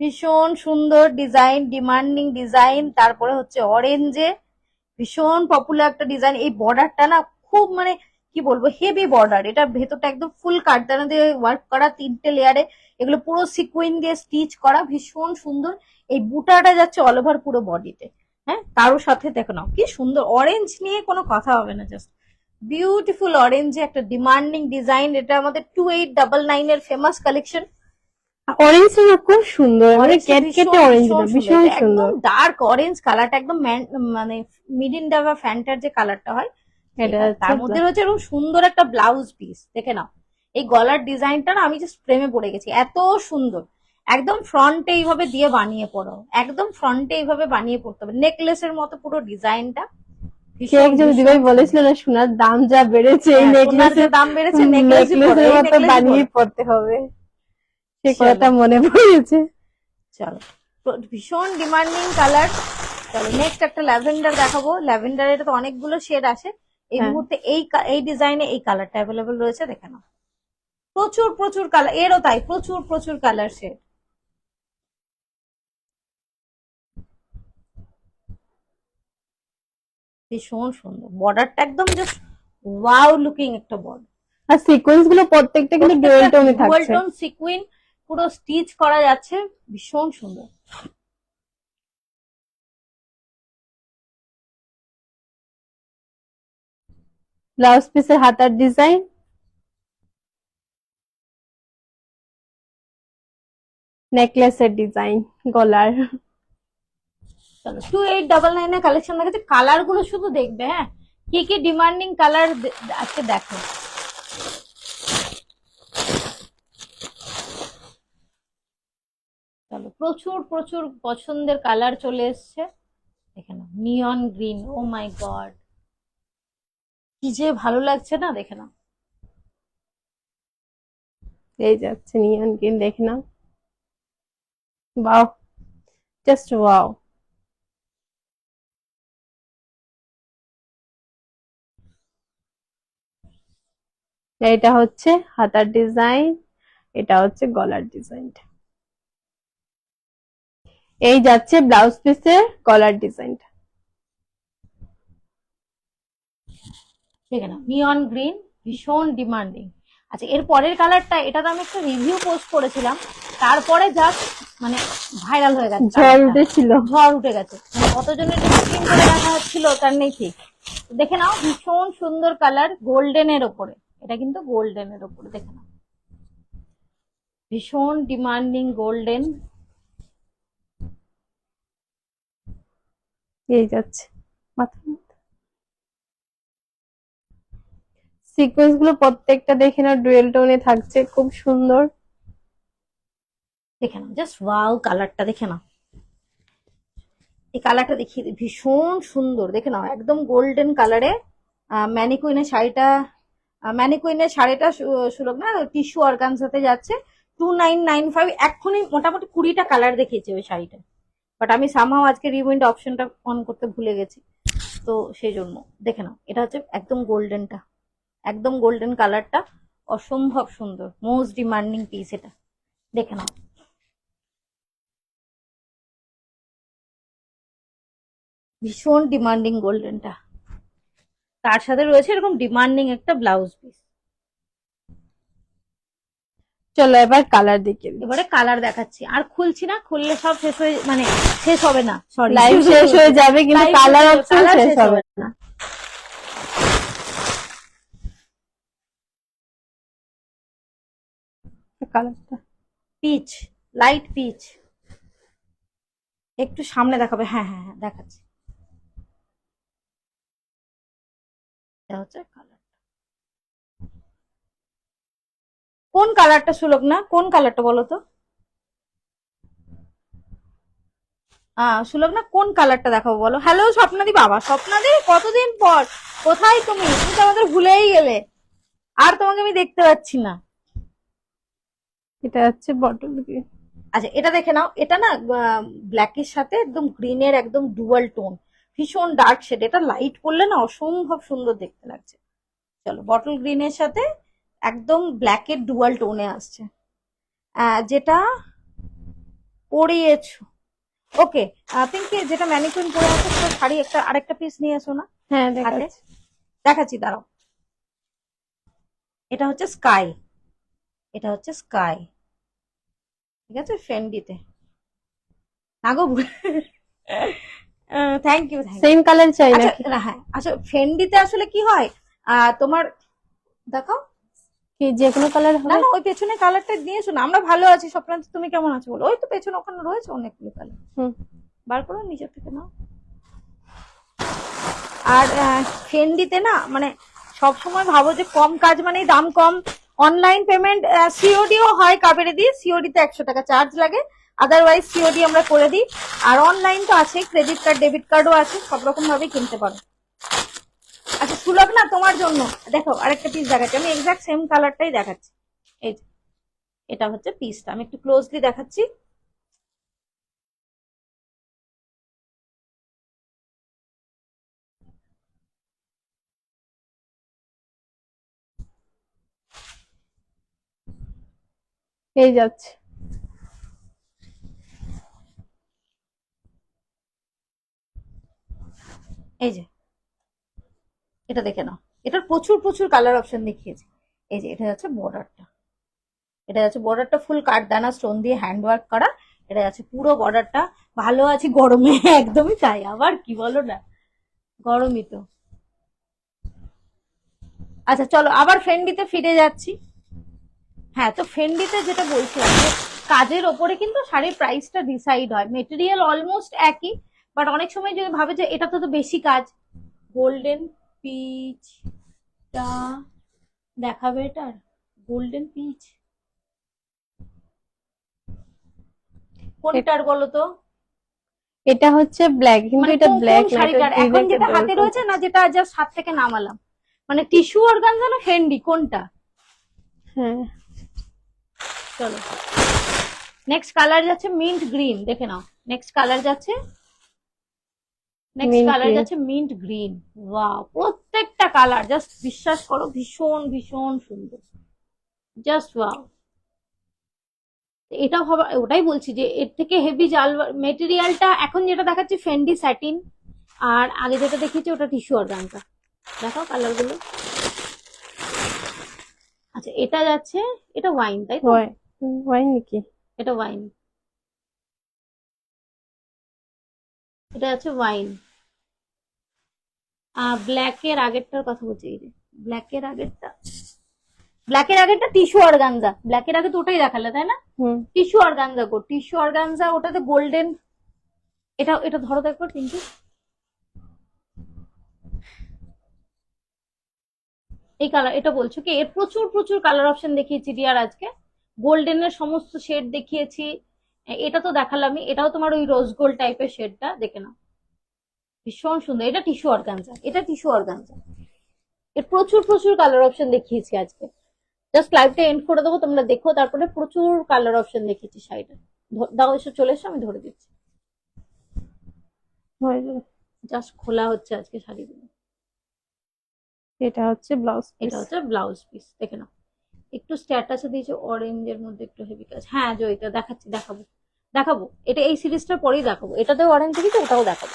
Speaker 1: ভীষণ সুন্দর ডিজাইন, ডিমান্ডিং ডিজাইন, তারপরে হচ্ছে অরেঞ্জে ভীষণ পপুলার একটা ডিজাইন। এই বর্ডারটা না খুব মানে কি বলবো, হেভি বর্ডার। এটা ভেতরটা একদম ফুল কাটদানা দিয়ে ওয়ার্ক করা, 3টে লেয়ারে, এগুলো পুরো সিকুইন দিয়ে স্টিচ করা, ভীষণ সুন্দর। এই বুটাটা যাচ্ছে অল ওভার পুরো বডিতে। হ্যাঁ, কারোর সাথে দেখো না কি সুন্দর, অরেঞ্জ নিয়ে কোনো কথা হবে না, জাস্ট বিউটিফুল অরেঞ্জে একটা ডিমান্ডিং ডিজাইন। এটা আমাদের 2899 এর ফেমাস কালেকশন।
Speaker 2: অরেঞ্জটা না খুব সুন্দর, মানে
Speaker 1: অরেঞ্জটা
Speaker 2: ক্যাট কেটে অরেঞ্জটা ভীষণ
Speaker 1: এটা
Speaker 2: সুন্দর।
Speaker 1: একদম ডার্ক অরেঞ্জ কালারটা, একদম মানে মিরিন্ডা বা ফ্যান্টার যে কালারটা হয়
Speaker 2: এটা
Speaker 1: সেটা।
Speaker 2: হচ্ছে
Speaker 1: তার মধ্যে রয়েছে এরকম সুন্দর একটা ব্লাউজ পিস, দেখে নাও। এই গলার ডিজাইনটা না আমি জাস্ট প্রেমে পড়ে গেছি, এত সুন্দর। একদম ফ্রন্টে এইভাবে দিয়ে বানিয়ে পড়ো, একদম ফ্রন্টে এইভাবে বানিয়ে পড়তে হবে, নেকলেসের মতো পুরো ডিজাইনটা।
Speaker 2: কে একজন দিদিভাই বলেছিল না, সোনার দাম যা বেড়েছে এই
Speaker 1: হ্যাঁ, সোনার যে
Speaker 2: নেকলেসের
Speaker 1: দাম বেড়েছে, নেকলেসই পরো,
Speaker 2: নেকলেসের
Speaker 1: এই
Speaker 2: মতো
Speaker 1: নেকলেসই
Speaker 2: বানিয়ে
Speaker 1: পরো।
Speaker 2: পড়তে হবে, সে
Speaker 1: চলো
Speaker 2: কথাটা মনে পড়েছে।
Speaker 1: চলো, ভীষণ ডিমান্ডিং কালার। চলো নেক্সট একটা ল্যাভেন্ডার দেখাবো। ল্যাভেন্ডারের তো অনেকগুলো শেড আছে, এই
Speaker 2: হ্যাঁ,
Speaker 1: মুহূর্তে এই ডিজাইনে এই কালারটা অ্যাভেলেবল রয়েছে, দেখে নাও। প্রচুর প্রচুর কালার, এরও তাই প্রচুর প্রচুর কালার শেড। ভীষণ সুন্দর বর্ডারটা, একদম জাস্ট ওয়াও লুকিং একটা বর্ডার।
Speaker 2: আর সিকোয়েন্স গুলো প্রত্যেকটা কিন্তু ডুয়েল টোনে
Speaker 1: ডুয়াল
Speaker 2: থাকছে।
Speaker 1: টোন সিকুইন পুরো স্টিচ করা যাচ্ছে, ভীষণ সুন্দর।
Speaker 2: ব্লাউজ পিসের হাতার ডিজাইন, নেকলেসের ডিজাইন, গলার।
Speaker 1: চলো 2899 এর কালেকশন দেখাচ্ছে, কালার গুলো শুধু দেখবে। হ্যাঁ, কি কি ডিমান্ডিং কালার আজকে দেখো। চলো, প্রচুর প্রচুর পছন্দের কালার চলে এসছে। দেখে নাও, নিয়ন গ্রিন, ও মাই গড, কি যে ভালো লাগছে না, দেখে নাও।
Speaker 2: এই যাচ্ছে নিয়ন গ্রিন, দেখে নাও, ওয়াও, জাস্ট ওয়াও। এটা হচ্ছে হাতার ডিজাইন, এটা হচ্ছে গলার ডিজাইনটা। এই যাচ্ছে ব্লাউজ পিসের গলার ডিজাইনটা।
Speaker 1: দেখে নাও, নিয়ন গ্রিন, ভীষণ ডিমান্ডিং। আচ্ছা, এর পরের কালারটা, এটা তো আমি একটা রিভিউ পোস্ট করেছিলাম, তারপরে জাস্ট মানে ভাইরাল হয়ে গেছে
Speaker 2: ঝড়
Speaker 1: colourটা।
Speaker 2: উঠেছিল।
Speaker 1: ঝড় উঠে গেছে, মানে কতজনের স্ক্রিন করে দেখা হচ্ছিল তার নেই ঠিক। দেখে নাও, ভীষণ সুন্দর কালার, গোল্ডেনের ওপরে, এটা কিন্তু গোল্ডেনের ওপরে, দেখে নাও, ভীষণ ডিমান্ডিং গোল্ডেন।
Speaker 2: এই যাচ্ছে মাথা, সিকোয়েন্স গুলো প্রত্যেকটা দেখে না ডুয়েল টোনে থাকছে, খুব সুন্দর।
Speaker 1: দেখে নাও, জাস্ট ওয়াও কালারটা দেখে নাও। এই কালারটা দেখিয়ে দিই, ভীষণ সুন্দর, দেখে নাও, একদম গোল্ডেন কালারে। ম্যানিকুইনের শাড়িটা সুলভ না, টিস্যু অর্গানজাতে যাচ্ছে, 2995। এক্ষুনি মোটামুটি 20টা কালার দেখিয়েছে ওই শাড়িটা, বাট আমি সামহাও আজকে রিউইন্ড অপশনটা অন করতে ভুলে গেছি, তো সেই জন্য। দেখে নাও, এটা হচ্ছে একদম গোল্ডেনটা, একদম গোল্ডেন কালারটা, অসম্ভব সুন্দর, মোস্ট ডিমান্ডিং পিস এটা, দেখে নাও। ভীষণ ডিমান্ডিং গোল্ডেনটা, তার সাথে রয়েছে এরকম ডিমান্ডিং একটা ব্লাউজ পিস।
Speaker 2: চলো এবার কালার দেখিয়ে দিই।
Speaker 1: এবারে কালার দেখাচ্ছি, আর খুলছি না, খুললে সব শেষ হয়ে মানে শেষ হবে না, সরি
Speaker 2: লাইভ শেষ হয়ে যাবে কিন্তু
Speaker 1: Live
Speaker 2: কালার
Speaker 1: শেষ
Speaker 2: অপশন
Speaker 1: কালার
Speaker 2: শেষ
Speaker 1: শেষ
Speaker 2: হবে
Speaker 1: হবে
Speaker 2: না। কালারটা
Speaker 1: পিচ, লাইট পিচ, একটু সামনে দেখাবে, হ্যাঁ হ্যাঁ হ্যাঁ দেখাচ্ছি। এটা হচ্ছে কালার, কোন কালারটা সুলভ না, কোন কালারটা বলো তো? সুলগ্না কোন কালারটা দেখাবো বলো? হ্যালো স্বপ্নাদি, বাবা স্বপ্নাদি কতদিন পর, কোথায় তুমি? তুমি তো আমাদের ভুলেই গেলে, আর তোমাকে আমি দেখতে পাচ্ছি না।
Speaker 2: এটা হচ্ছে বটল গ্রিন।
Speaker 1: আচ্ছা এটা দেখে নাও, এটা না ব্ল্যাকের সাথে একদম গ্রিনের একদম ডুয়াল টোন, ভীষণ ডার্ক শেড, এটা লাইট পড়লে না অসম্ভব সুন্দর দেখতে লাগছে। চলো বটল গ্রিনের সাথে একদম ব্ল্যাকের ডুয়াল টোনে আসছে, যেটা পরিয়েছো। ওকে পিঙ্কি, যেটা ম্যানিকুইন পরে আছে সেটা শাড়ি একটা আরেকটা পিস নিয়ে এসো না
Speaker 2: হ্যাঁ
Speaker 1: হাতে।
Speaker 2: দেখাচ্ছি।
Speaker 1: দেখাচ্ছি দাঁড়াও। এটা হচ্ছে স্কাই, এটা হচ্ছে স্কাই, ঠিক আছে, ফেন্ডিতে। না গো thank you, thank you.
Speaker 2: Same colour চাই
Speaker 1: আচ্ছা
Speaker 2: নাকি?
Speaker 1: হ্যাঁ, আচ্ছা ফেন্ডিতে আসলে কি হয়, তোমার দেখাও।
Speaker 2: কি যে কোনো কালার
Speaker 1: না
Speaker 2: হবে?
Speaker 1: না, ওই পেছনে কালারটা দিয়ে এসো না, আমরা ভালো আছি স্বপ্নান্ত, তুমি কেমন আছো বলো? ওই তো পেছনে ওখানে রয়েছে অনেকগুলো কালার,
Speaker 2: হুম।
Speaker 1: বার করো নিজের থেকে নাও। আর ফেন্ডিতে না মানে সব সময় ভাবো যে কম কাজ মানে দাম কম। অনলাইন পেমেন্ট সিওডিও হয় কাবেরে দিয়ে, সিওডি তে 100 টাকা চার্জ লাগে, আদারওয়াইজ সিওডি আমরা করে দিই। আর অনলাইন তো আছে, ক্রেডিট কার্ড ডেবিট কার্ডও আছে, সব রকম ভাবেই কিনতে পারো। আচ্ছা সুলভ না, তোমার জন্য দেখো আরেকটা পিস দেখাচ্ছি, আমি এক্সাক্ট সেম কালারটাই দেখাচ্ছি। এই যে, এটা হচ্ছে পিসটা, আমি একটু ক্লোজলি দেখাচ্ছি।
Speaker 2: এই যাচ্ছে।
Speaker 1: এই যে এটা দেখে নাও, এটার প্রচুর প্রচুর কালার অপশন দেখিয়েছে। এই যে এটা হচ্ছে বর্ডারটা, এটা যাচ্ছে বর্ডারটা ফুল কাঠদানা স্টোন দিয়ে হ্যান্ড ওয়ার্ক করা, এটা যাচ্ছে পুরো বর্ডারটা। ভালো আছে গরমে একদমই তাই, আবার কি বলো না, গরমই তো। আচ্ছা চলো আবার ফেন্ডিতে ফিরে যাচ্ছি। হ্যাঁ তো ফেন্ডিতে যেটা বলছিলাম যে কাজের ওপরে কিন্তু শাড়ির প্রাইসটা ডিসাইড হয়, মেটেরিয়াল অলমোস্ট একই, বাট অনেক সময় যদি ভাবে যে এটা তো বেশি কাজ। গোল্ডেন পিচটা দেখাবে, এটার গোল্ডেন পিচ কোনটার বলো তো?
Speaker 2: এটা হচ্ছে ব্ল্যাক, কিন্তু
Speaker 1: মানে
Speaker 2: এটা
Speaker 1: কোন
Speaker 2: ব্ল্যাক না, এটা
Speaker 1: শাড়িটার এখন
Speaker 2: গ্রিন
Speaker 1: যেটা
Speaker 2: একটা
Speaker 1: হাতে
Speaker 2: ডল।
Speaker 1: রয়েছে না, যেটা জাস্ট হাত থেকে নামালাম, মানে টিস্যু অর্গানজা না ফেন্ডি কোনটা?
Speaker 2: হ্যাঁ
Speaker 1: চলো নেক্সট কালার যাচ্ছে মিন্ট গ্রিন, দেখে নাও নেক্সট কালার যাচ্ছে, নেক্সট
Speaker 2: Mint
Speaker 1: কালার
Speaker 2: green।
Speaker 1: যাচ্ছে মিন্ট গ্রিন। ওয়াও, প্রত্যেকটা কালার জাস্ট বিশ্বাস করো ভীষণ ভীষণ সুন্দর, জাস্ট ওয়াও। এটা ভাবা, ওটাই বলছি যে এর থেকে হেভি জাল মেটেরিয়ালটা এখন যেটা দেখাচ্ছি ফেন্ডি স্যাটিন, আর আগে যেটা দেখিয়েছি ওটা টিস্যু অর্গানজা। দেখাও কালার গুলো। আচ্ছা এটা যাচ্ছে, এটা ওয়াইন তাই তো?
Speaker 2: ওয়াইন নাকি?
Speaker 1: এটা ওয়াইন, এটা যাচ্ছে ওয়াইন। ব্ল্যাকের আগেরটার কথা বলছি, এই যে ব্ল্যাকের আগেরটা, ব্ল্যাকের আগেরটা টিস্যু অর্গানজা, ব্ল্যাকের আগে তো ওটাই দেখালে তাই না?
Speaker 2: হুম।
Speaker 1: টিস্যু অর্গানজা গো, টিস্যু অর্গানজা, ওটাতে গোল্ডেন। এটা এটা ধরো তো একবার পিঙ্কি, এই কালার, এটা বলছো কি এর প্রচুর প্রচুর কালার অপশন দেখিয়েছি ডিয়ার আজকে, গোল্ডেনের সমস্ত শেড দেখিয়েছি। এটা তো দেখালামই, এটাও তোমার ওই রোজ গোল্ড টাইপের শেডটা, দেখে নাও ভীষণ সুন্দর, এটা টিস্যু অর্গানজা, এটা টিস্যু অর্গানজা। এর প্রচুর প্রচুর কালার অপশন দেখিয়েছি আজকে, জাস্ট লাইভটা এন্ড করে দেবো তোমরা দেখো, তারপরে প্রচুর কালার অপশন দেখিয়েছি শাড়িটা। দাও এসে চলে এসো, আমি ধরে দিচ্ছি।
Speaker 2: হয়ে যাবে।
Speaker 1: জাস্ট খোলা হচ্ছে আজকে শাড়িগুলো।
Speaker 2: এটা হচ্ছে ব্লাউজ পিস।
Speaker 1: এটা হচ্ছে ব্লাউজ পিস, দেখে নাও একটু স্ট্যাটাসে দিয়েছে অরেঞ্জের মধ্যে একটু হেভি কাজ। হ্যাঁ জয়িতা দেখাচ্ছি, দেখাবো দেখাবো, এটা এই সিরিজটার পরেই দেখাবো, এটাতেও অরেঞ্জ দিয়েছে, ওটাও দেখাবো।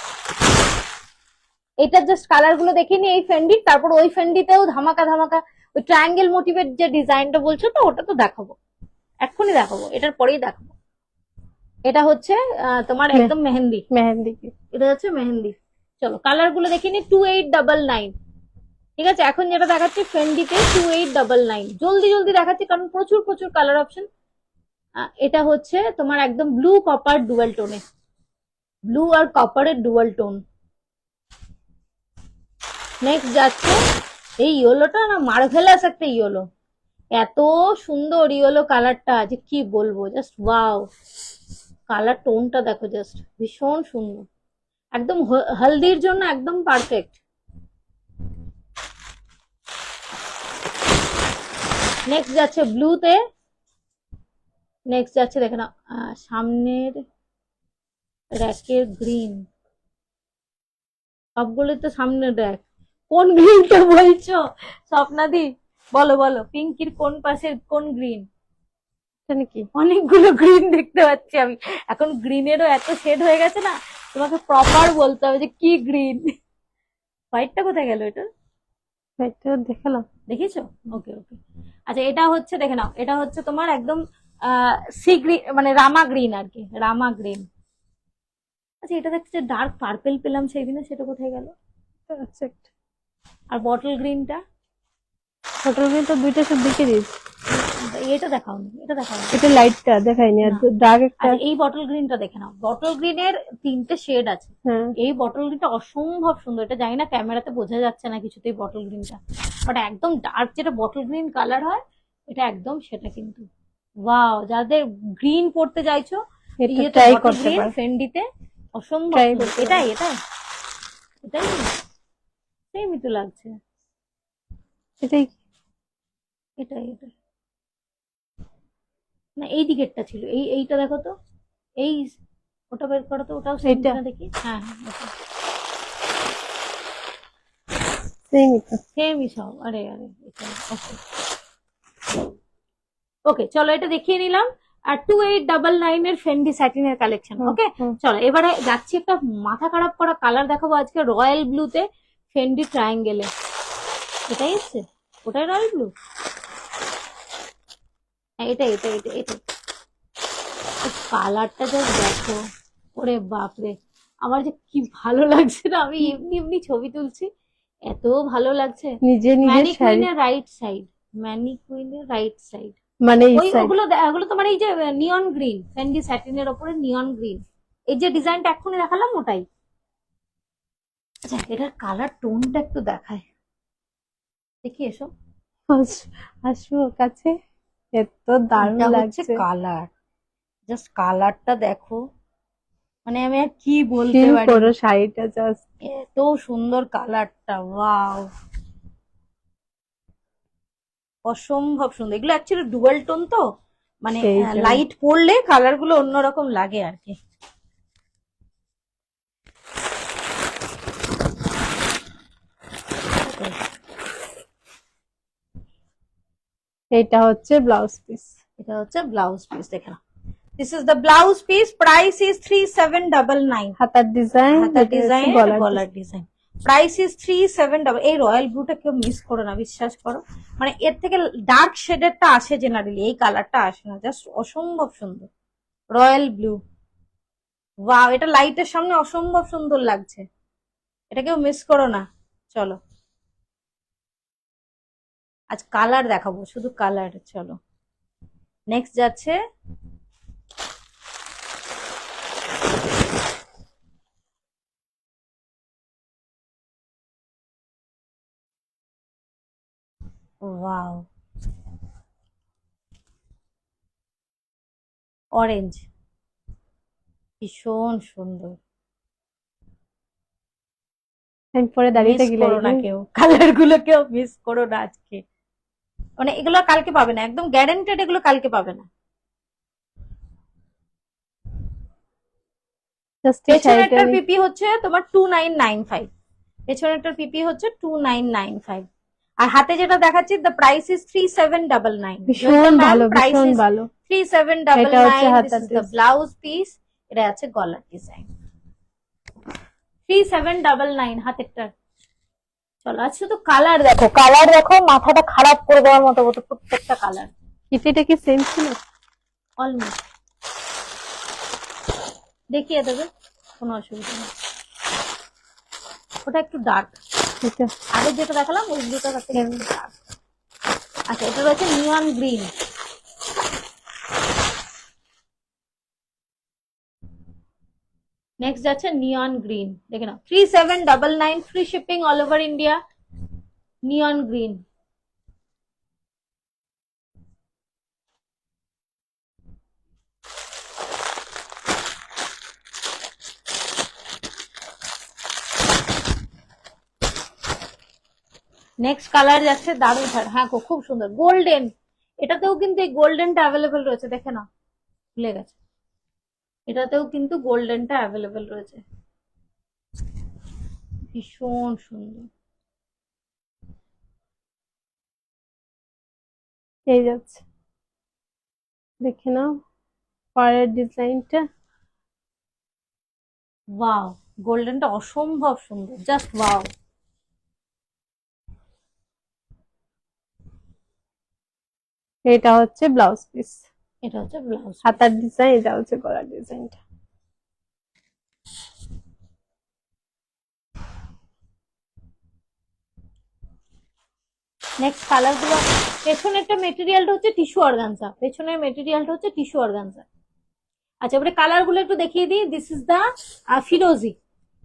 Speaker 1: এটা জাস্ট কালার গুলো দেখে নি এই ফেন্ডি, তারপর ওই ফেন্ডিতেও ধামাকা ধামাকা ওই ট্রায়াঙ্গেল মোটিভের যে ডিজাইনটা বলছো তো, ওটা তো দেখাবো, এক্ষুনি দেখাবো, এটার পরেই দেখাবো। এটা হচ্ছে তোমার একদম মেহেন্দি,
Speaker 2: মেহেন্দি।
Speaker 1: এটা হচ্ছে মেহেন্দি। চলো কালার গুলো দেখে নি, 2899, ঠিক আছে। এখন যেটা দেখাচ্ছি ফেন্ডিতে 2899, জলদি জলদি দেখাচ্ছি কারণ প্রচুর প্রচুর কালার অপশন। এটা হচ্ছে তোমার একদম ব্লু কপার ডুয়াল টোনে, ব্লু আর কপারের ডুয়াল টোন। নেক্সট যাচ্ছে এই ইয়েলোটা না, মার্ভেলাস একটা ইয়েলো, এত সুন্দর ইয়েলো কালারটা যে কি বলবো, জাস্ট ওয়াও। কালার টোনটা দেখো, জাস্ট ভীষণ সুন্দর, একদম হলদির জন্য একদম পারফেক্ট। নেক্সট যাচ্ছে ব্লুতে, নেক্সট যাচ্ছে দেখে না সামনের র্যাকের গ্রিন, সবগুলো তো সামনের র্যাক। কোন গ্রিনটা বলছো স্বপ্নাদি? বলো বলো, পিঙ্কির কোন পাশের কোন গ্রিন?
Speaker 2: নাকি
Speaker 1: অনেকগুলো গ্রিন দেখতে পাচ্ছি আমি এখন, গ্রিনেরও এত শেড হয়ে গেছে না, তোমাকে প্রপার বলতে হবে যে কি গ্রিন। হোয়াইটটা কোথায় গেল এটা?
Speaker 2: এটা দেখালাম।
Speaker 1: দেখিয়েছো? ওকে ওকে। আচ্ছা এটা হচ্ছে দেখে নাও, এটা হচ্ছে তোমার একদম সি গ্রিন, মানে রামা গ্রিন আর কি, রামা গ্রিন। আচ্ছা এটা দেখছি ডার্ক পার্পেল পেলাম সেদিনে, সেটা কোথায় গেল?
Speaker 2: আচ্ছা
Speaker 1: আর বটল গ্রিনটা?
Speaker 2: হোটেল গ্রিন তো দুইটা সব দেখে দিয়েছি।
Speaker 1: এটা দেখাও না, এটা দেখাও না।
Speaker 2: এটা লাইটটা দেখাইনি, আর
Speaker 1: না।
Speaker 2: ডার্ক একটা।
Speaker 1: আচ্ছা এই বটল গ্রিনটা দেখে নাও, বটল গ্রিনের 3টে শেড আছে।
Speaker 2: হ্যাঁ
Speaker 1: এই বটল গ্রিনটা অসম্ভব সুন্দর, এটা জানি না ক্যামেরাতে বোঝা যাচ্ছে না কিছুতেই বটল গ্রিনটা, বাট একদম ডার্ক যেটা বটল গ্রিন কালার হয়, এটা একদম সেটা কিন্তু। ওয়াও, যাদের গ্রিন পড়তে চাইছো
Speaker 2: এটা ট্রাই করতে
Speaker 1: গ্রিন
Speaker 2: পারো।
Speaker 1: ফেন্ডিতে অসম্ভব
Speaker 2: Try
Speaker 1: সুন্দর।
Speaker 2: করতে
Speaker 1: এটাই এটাই এটাই সেমই তো লাগছে।
Speaker 2: এটাই
Speaker 1: এটাই এটাই না, এই দিকেরটা ছিল, এইটা দেখো তো, এই ওটা বের করো তো, ওটাও সেম
Speaker 2: এটা?
Speaker 1: কিনা দেখি। হ্যাঁ হ্যাঁ ওটা
Speaker 2: সেমই তো।
Speaker 1: সেমই সব। আরে আরে ওকে ওকে, চলো এটা দেখিয়ে নিলাম। আর 2899 এর ফেন্ডি স্যাটিনের কালেকশন।
Speaker 2: হুম,
Speaker 1: ওকে
Speaker 2: হুম।
Speaker 1: চলো এবারে যাচ্ছি একটা মাথা খারাপ করা কালার দেখাবো আজকে, রয়্যাল ব্লুতে ফেন্ডি ট্রায়াঙ্গেলে। এটাই এসছে? ওটাই রয়্যাল ব্লু? হ্যাঁ এটা এটা এটা এটা কালারটা জাস্ট দেখো, ওরে বাপরে, আমার যে কি ভালো লাগছে না, আমি এমনি এমনি ছবি তুলছি, এত ভালো লাগছে।
Speaker 2: নিজে নিজের শাড়ি,
Speaker 1: ম্যানিকুইনের রাইট সাইড, ম্যানিকুইনের রাইট সাইড,
Speaker 2: মানে এই
Speaker 1: ওই
Speaker 2: সাইড।
Speaker 1: ওগুলো তোমার এই যে নিয়ন গ্রিন, ফেন্ডি স্যাটিনের ওপরে নিয়ন গ্রিন, এই যে ডিজাইনটা এক্ষুনি দেখালাম ওটাই। আচ্ছা এটার কালার টোনটা একটু দেখায়, দেখি এসো।
Speaker 2: আসবো কাছে, এত দারুণ
Speaker 1: এটা হচ্ছে
Speaker 2: লাগছে।
Speaker 1: কালার, জাস্ট কালারটা দেখো, মানে আমি আর কি বলতে
Speaker 2: ফিল
Speaker 1: পারি,
Speaker 2: করো শাড়িটা জাস্ট।
Speaker 1: এত সুন্দর কালারটা, ওয়াও অসম্ভব সুন্দর। এগুলো অ্যাকচুয়ালি ডুয়াল টোন তো, মানে
Speaker 2: সেই জন্য।
Speaker 1: লাইট পড়লে কালার গুলো অন্যরকম লাগে আর কি।
Speaker 2: এটা হচ্ছে ব্লাউজ পিস।
Speaker 1: এটা হচ্ছে ব্লাউজ পিস, দেখে নাও, this is the blouse piece, price is 3799।
Speaker 2: হাতার ডিজাইন,
Speaker 1: হাতার
Speaker 2: এটা হচ্ছে
Speaker 1: ডিজাইন,
Speaker 2: গলার
Speaker 1: গলার ডিজাইন, প্রাইস ইজ 3700। এই রয়্যাল ব্লুটা কেউ মিস করো না, বিশ্বাস করো, মানে এর থেকে ডার্ক শেডেরটা আসে জেনারেলি, এই কালারটা আসে না, জাস্ট অসম্ভব সুন্দর রয়্যাল ব্লু। ওয়াও, এটা লাইটের সামনে অসম্ভব সুন্দর লাগছে, এটা কেউ মিস করো না। চলো আজ কালার দেখাবো, শুধু কালার। চলো নেক্সট যাচ্ছে ওয়াও অরেঞ্জ, ভীষণ সুন্দর।
Speaker 2: আমি পরে দাঁড়িয়ে
Speaker 1: মিস
Speaker 2: থাকি
Speaker 1: করো না
Speaker 2: লাইভে।
Speaker 1: কেউ, কালার গুলো কেউ মিস করো না আজকে, মানে এগুলো কালকে পাবে না, একদম গ্যারান্টেড এগুলো কালকে পাবে না।
Speaker 2: জাস্ট এই শাড়িটা
Speaker 1: পেছনেরটার
Speaker 2: আমি
Speaker 1: পিপি হচ্ছে তোমার 2995, পেছনেরটার পিপি হচ্ছে 2995, আর হাতে যেটা দেখাচ্ছি দ্য প্রাইস ইজ 3799।
Speaker 2: ভীষণ ভালো, ভীষণ ভালো। এটা হচ্ছে
Speaker 1: 3799। দিস
Speaker 2: হাতার
Speaker 1: ইজ দ্য ব্লাউজ পিস, এটা আছে গলার ডিজাইন। 3799 হাতেরটা। চলো আজ শুধু কালার দেখো, কালার দেখো, মাথাটা খারাপ করে দেওয়ার মতো মতো প্রত্যেকটা কালার,
Speaker 2: এটা কি সেম ছিল?
Speaker 1: অলমোস্ট দেখিয়ে দেবে, কোনো অসুবিধা নেই। ওটা একটু ডার্ক,
Speaker 2: এটা
Speaker 1: আগে যেটা দেখালাম ওই ব্লুটা থেকে একটু ডার্ক। আচ্ছা এটা রয়েছে নিয়ন গ্রিন, নেক্সট যাচ্ছে নিয়ন গ্রিন, দেখে নাও 3799, free shipping all over India, নিয়ন গ্রিন। নেক্সট কালার যাচ্ছে দারুণ ছাড়, হ্যাঁ গো, খুব সুন্দর গোল্ডেন। এটাতেও কিন্তু এই গোল্ডেনটা অ্যাভেলেবেল রয়েছে, দেখে না, ভুলে গেছে, এটাতেও কিন্তু গোল্ডেনটা অ্যাভেলেবেল রয়েছে, ভীষণ সুন্দর।
Speaker 2: এই যাচ্ছে, দেখে নাও পাড়ের ডিজাইনটা।
Speaker 1: ওয়াও, গোল্ডেনটা অসম্ভব সুন্দর, জাস্ট ওয়াও।
Speaker 2: এটা হচ্ছে ব্লাউজ পিস,
Speaker 1: এটা হচ্ছে ব্লাউজ।
Speaker 2: হাতার ডিজাইন, এটা হচ্ছে গলার ডিজাইনটা।
Speaker 1: নেক্সট কালার গুলো, পেছনেরটা মেটেরিয়ালটা হচ্ছে টিস্যু অর্গানজা, পেছনের মেটেরিয়ালটা হচ্ছে টিস্যু অর্গানজা। আচ্ছা, এবারে কালার গুলো একটু দেখিয়ে দিই। দিস ইজ দা ফিরোজি,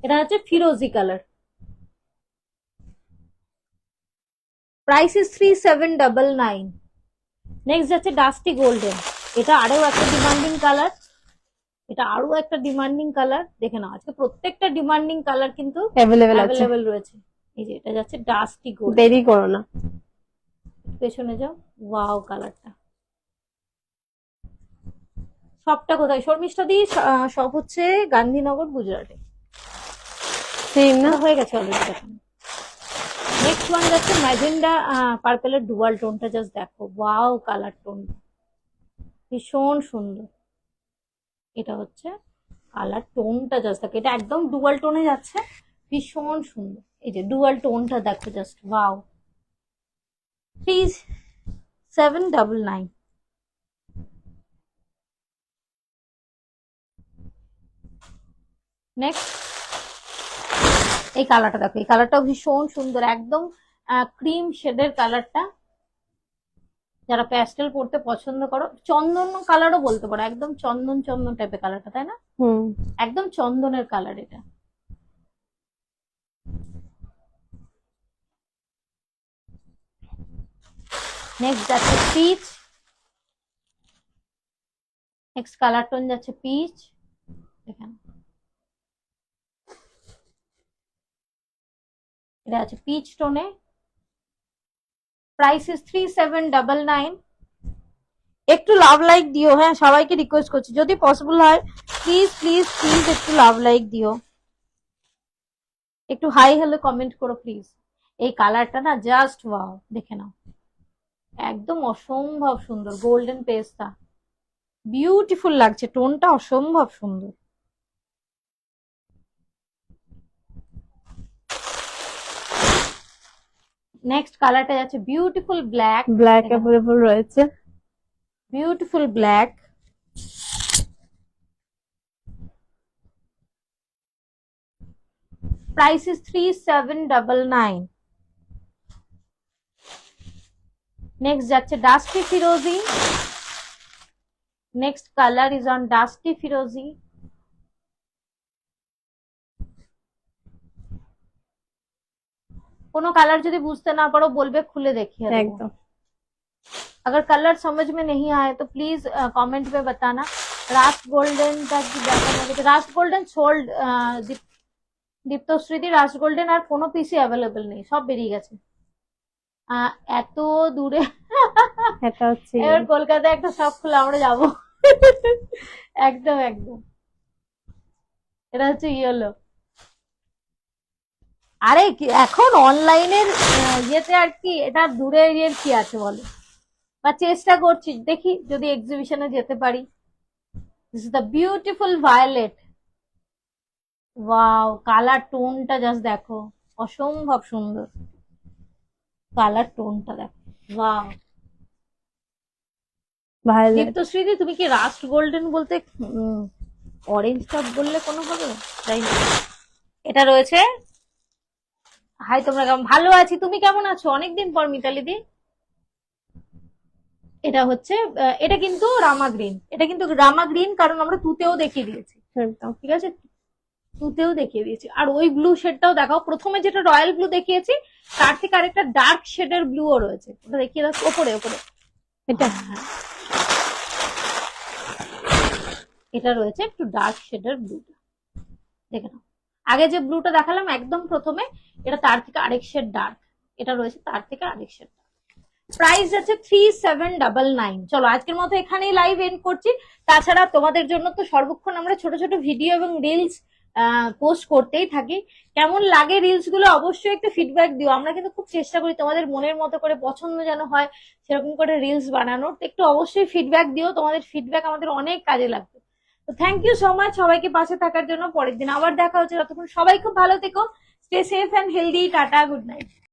Speaker 1: এটা হচ্ছে ফিরোজি কালার। Price is 3799। নেক্সট যাচ্ছে ডাস্টি গোল্ডেন, এটা আরো একটা ডিমান্ডিং কালার, এটা আরো একটা ডিমান্ডিং কালার, দেখে নাও আজকে প্রত্যেকটা ডিমান্ডিং কালার কিন্তু
Speaker 2: অ্যাভেলেবেল আছে,
Speaker 1: অ্যাভেলেবেল রয়েছে। এই যে এটা যাচ্ছে ডাস্টি গোল্ড,
Speaker 2: দেরি করো না।
Speaker 1: পেছনে যাও, ওয়াও কালারটা। সবটা কোথায়? শর্মিষ্ঠা দি সব হচ্ছে গান্ধীনগর, গুজরাটে।
Speaker 2: সেম না?
Speaker 1: এটা হয়ে গেছে অলরেডি দেখানো। নেক্সট ওয়ান যাচ্ছে ম্যাজেন্ডা পার্পেলের ডুয়াল টোনটা, জাস্ট দেখো, ওয়াও কালার টোন, ভীষণ সুন্দর। এটা হচ্ছে কালার টোনটা, জাস্ট দেখো, এটা একদম ডুয়াল টোনে যাচ্ছে, ভীষণ সুন্দর। এই যে ডুয়াল টোনটা দেখো, জাস্ট ওয়াও। 3799। নেক্সট এই কালারটা দেখো, এই কালারটাও ভীষণ সুন্দর, একদম ক্রিম শেডের কালারটা। যারা প্যাস্টেল পরতে পছন্দ করো, চন্দন কালারও বলতে পারো, একদম চন্দন চন্দন টাইপের কালারটা, তাই না?
Speaker 2: হুম,
Speaker 1: একদম চন্দনের কালার এটা। নেক্সট যাচ্ছে পিচ, নেক্সট কালার টোন যাচ্ছে পিচ, দেখেন এটা আছে পিচ টোনে। Price is 3799। একটু লাভ লাইক দিও, হ্যাঁ সবাইকে রিকোয়েস্ট করছি, যদি পসিবল হয় প্লিজ প্লিজ প্লিজ একটু লাভ লাইক দিও, একটু হাই হ্যালো কমেন্ট করো প্লিজ। এই কালারটা না জাস্ট ওয়াও, দেখে নাও, একদম অসম্ভব সুন্দর, গোল্ডেন পেস্তা, বিউটিফুল লাগছে, টোনটা অসম্ভব সুন্দর। নেক্সট কালারটা যাচ্ছে বিউটিফুল ব্ল্যাক,
Speaker 2: ব্ল্যাক অ্যাভেলেবল রয়েছে,
Speaker 1: beautiful black. Price is 3799। Next যাচ্ছে ডাস্টি ফিরোজি, next colour is on dusty ফিরোজি। কোনো কালার যদি বুঝতে না পারো বলবে, খুলে দেখিয়ে দেবো।
Speaker 2: একদম।
Speaker 1: अगर कलर समझ में नहीं आए तो प्लीज कमेंट में बताना। रास्ट गोल्डन का কি দেখানো হয়েছে? রাস্ট গোল্ডেন সোল্ড, দীপ্তশ্রীদি রাস্ট গোল্ডেন আর কোনো পিসি অ্যাভেলেবেল নেই, সব বেরিয়ে গেছে। এত দূরে
Speaker 2: এটা হচ্ছে
Speaker 1: এবার কলকাতায় একটা শপ খুলে আমরা যাব। একদম একদম, এটা হচ্ছে ইয়েলো। আরে এখন অনলাইনের ইয়েতে আর কি, এটা দূরে ইয়ের কি আছে বলো, বা চেষ্টা করছি, দেখি যদি এক্সিবিশনে যেতে পারি। This is the beautiful violet, wow colour টোনটা জাস্ট দেখো, অসম্ভব সুন্দর কালার টোনটা দেখো, ওয়াও।
Speaker 2: ভায়োলেট।
Speaker 1: দীপ্তশ্রীদি তুমি কি রাস্ট গোল্ডেন বলতে অরেঞ্জ টপ বললে কোনো হবে? তাই না, এটা রয়েছে। হাই, তোমরা কেমন? ভালো আছি, তুমি কেমন আছো? অনেকদিন পর মিতালি দি। এটা হচ্ছে এটা কিন্তু রামা গ্রিন, এটা কিন্তু রামা গ্রিন, কারণ আমরা তুতেও দেখিয়ে দিয়েছি,
Speaker 2: একদম।
Speaker 1: ঠিক আছে, তুতেও দেখিয়ে দিয়েছি। আর ওই ব্লু শেডটাও দেখাও, প্রথমে যেটা রয়্যাল ব্লু দেখিয়েছি তার থেকে আরেকটা ডার্ক শেডের ব্লুও রয়েছে, ওটা দেখিয়ে দাও, ওপরে ওপরে।
Speaker 2: এটা
Speaker 1: এটা রয়েছে একটু ডার্ক শেডের ব্লুটা, দেখে নাও। আগে যে ব্লুটা দেখালাম একদম প্রথমে, এটা তার থেকে আরেক শেড ডার্ক, এটা রয়েছে তার থেকে আরেক সেট। প্রাইস আছে 3799। চলো আজকের মতো এখানেই লাইভ এন্ড করছি। তাছাড়া তোমাদের জন্য তো সর্বক্ষণ আমরা ছোট ছোট ভিডিও এবং রিলস পোস্ট করতেই থাকি। কেমন লাগে রিলস গুলো অবশ্যই একটু ফিডব্যাক দিও। আমরা কিন্তু খুব চেষ্টা করি তোমাদের মনের মতো করে পছন্দ যেন হয় সেরকম করে রিলস বানানোর। তো একটু অবশ্যই ফিডব্যাক দিও, তোমাদের ফিডব্যাক আমাদের অনেক কাজে লাগবে। তো থ্যাংক ইউ সো মাচ সবাইকে পাশে থাকার জন্য। পরের দিন আবার দেখা হচ্ছে, ততক্ষণ সবাই খুব ভালো থেকো, stay safe and healthy, tata, good night.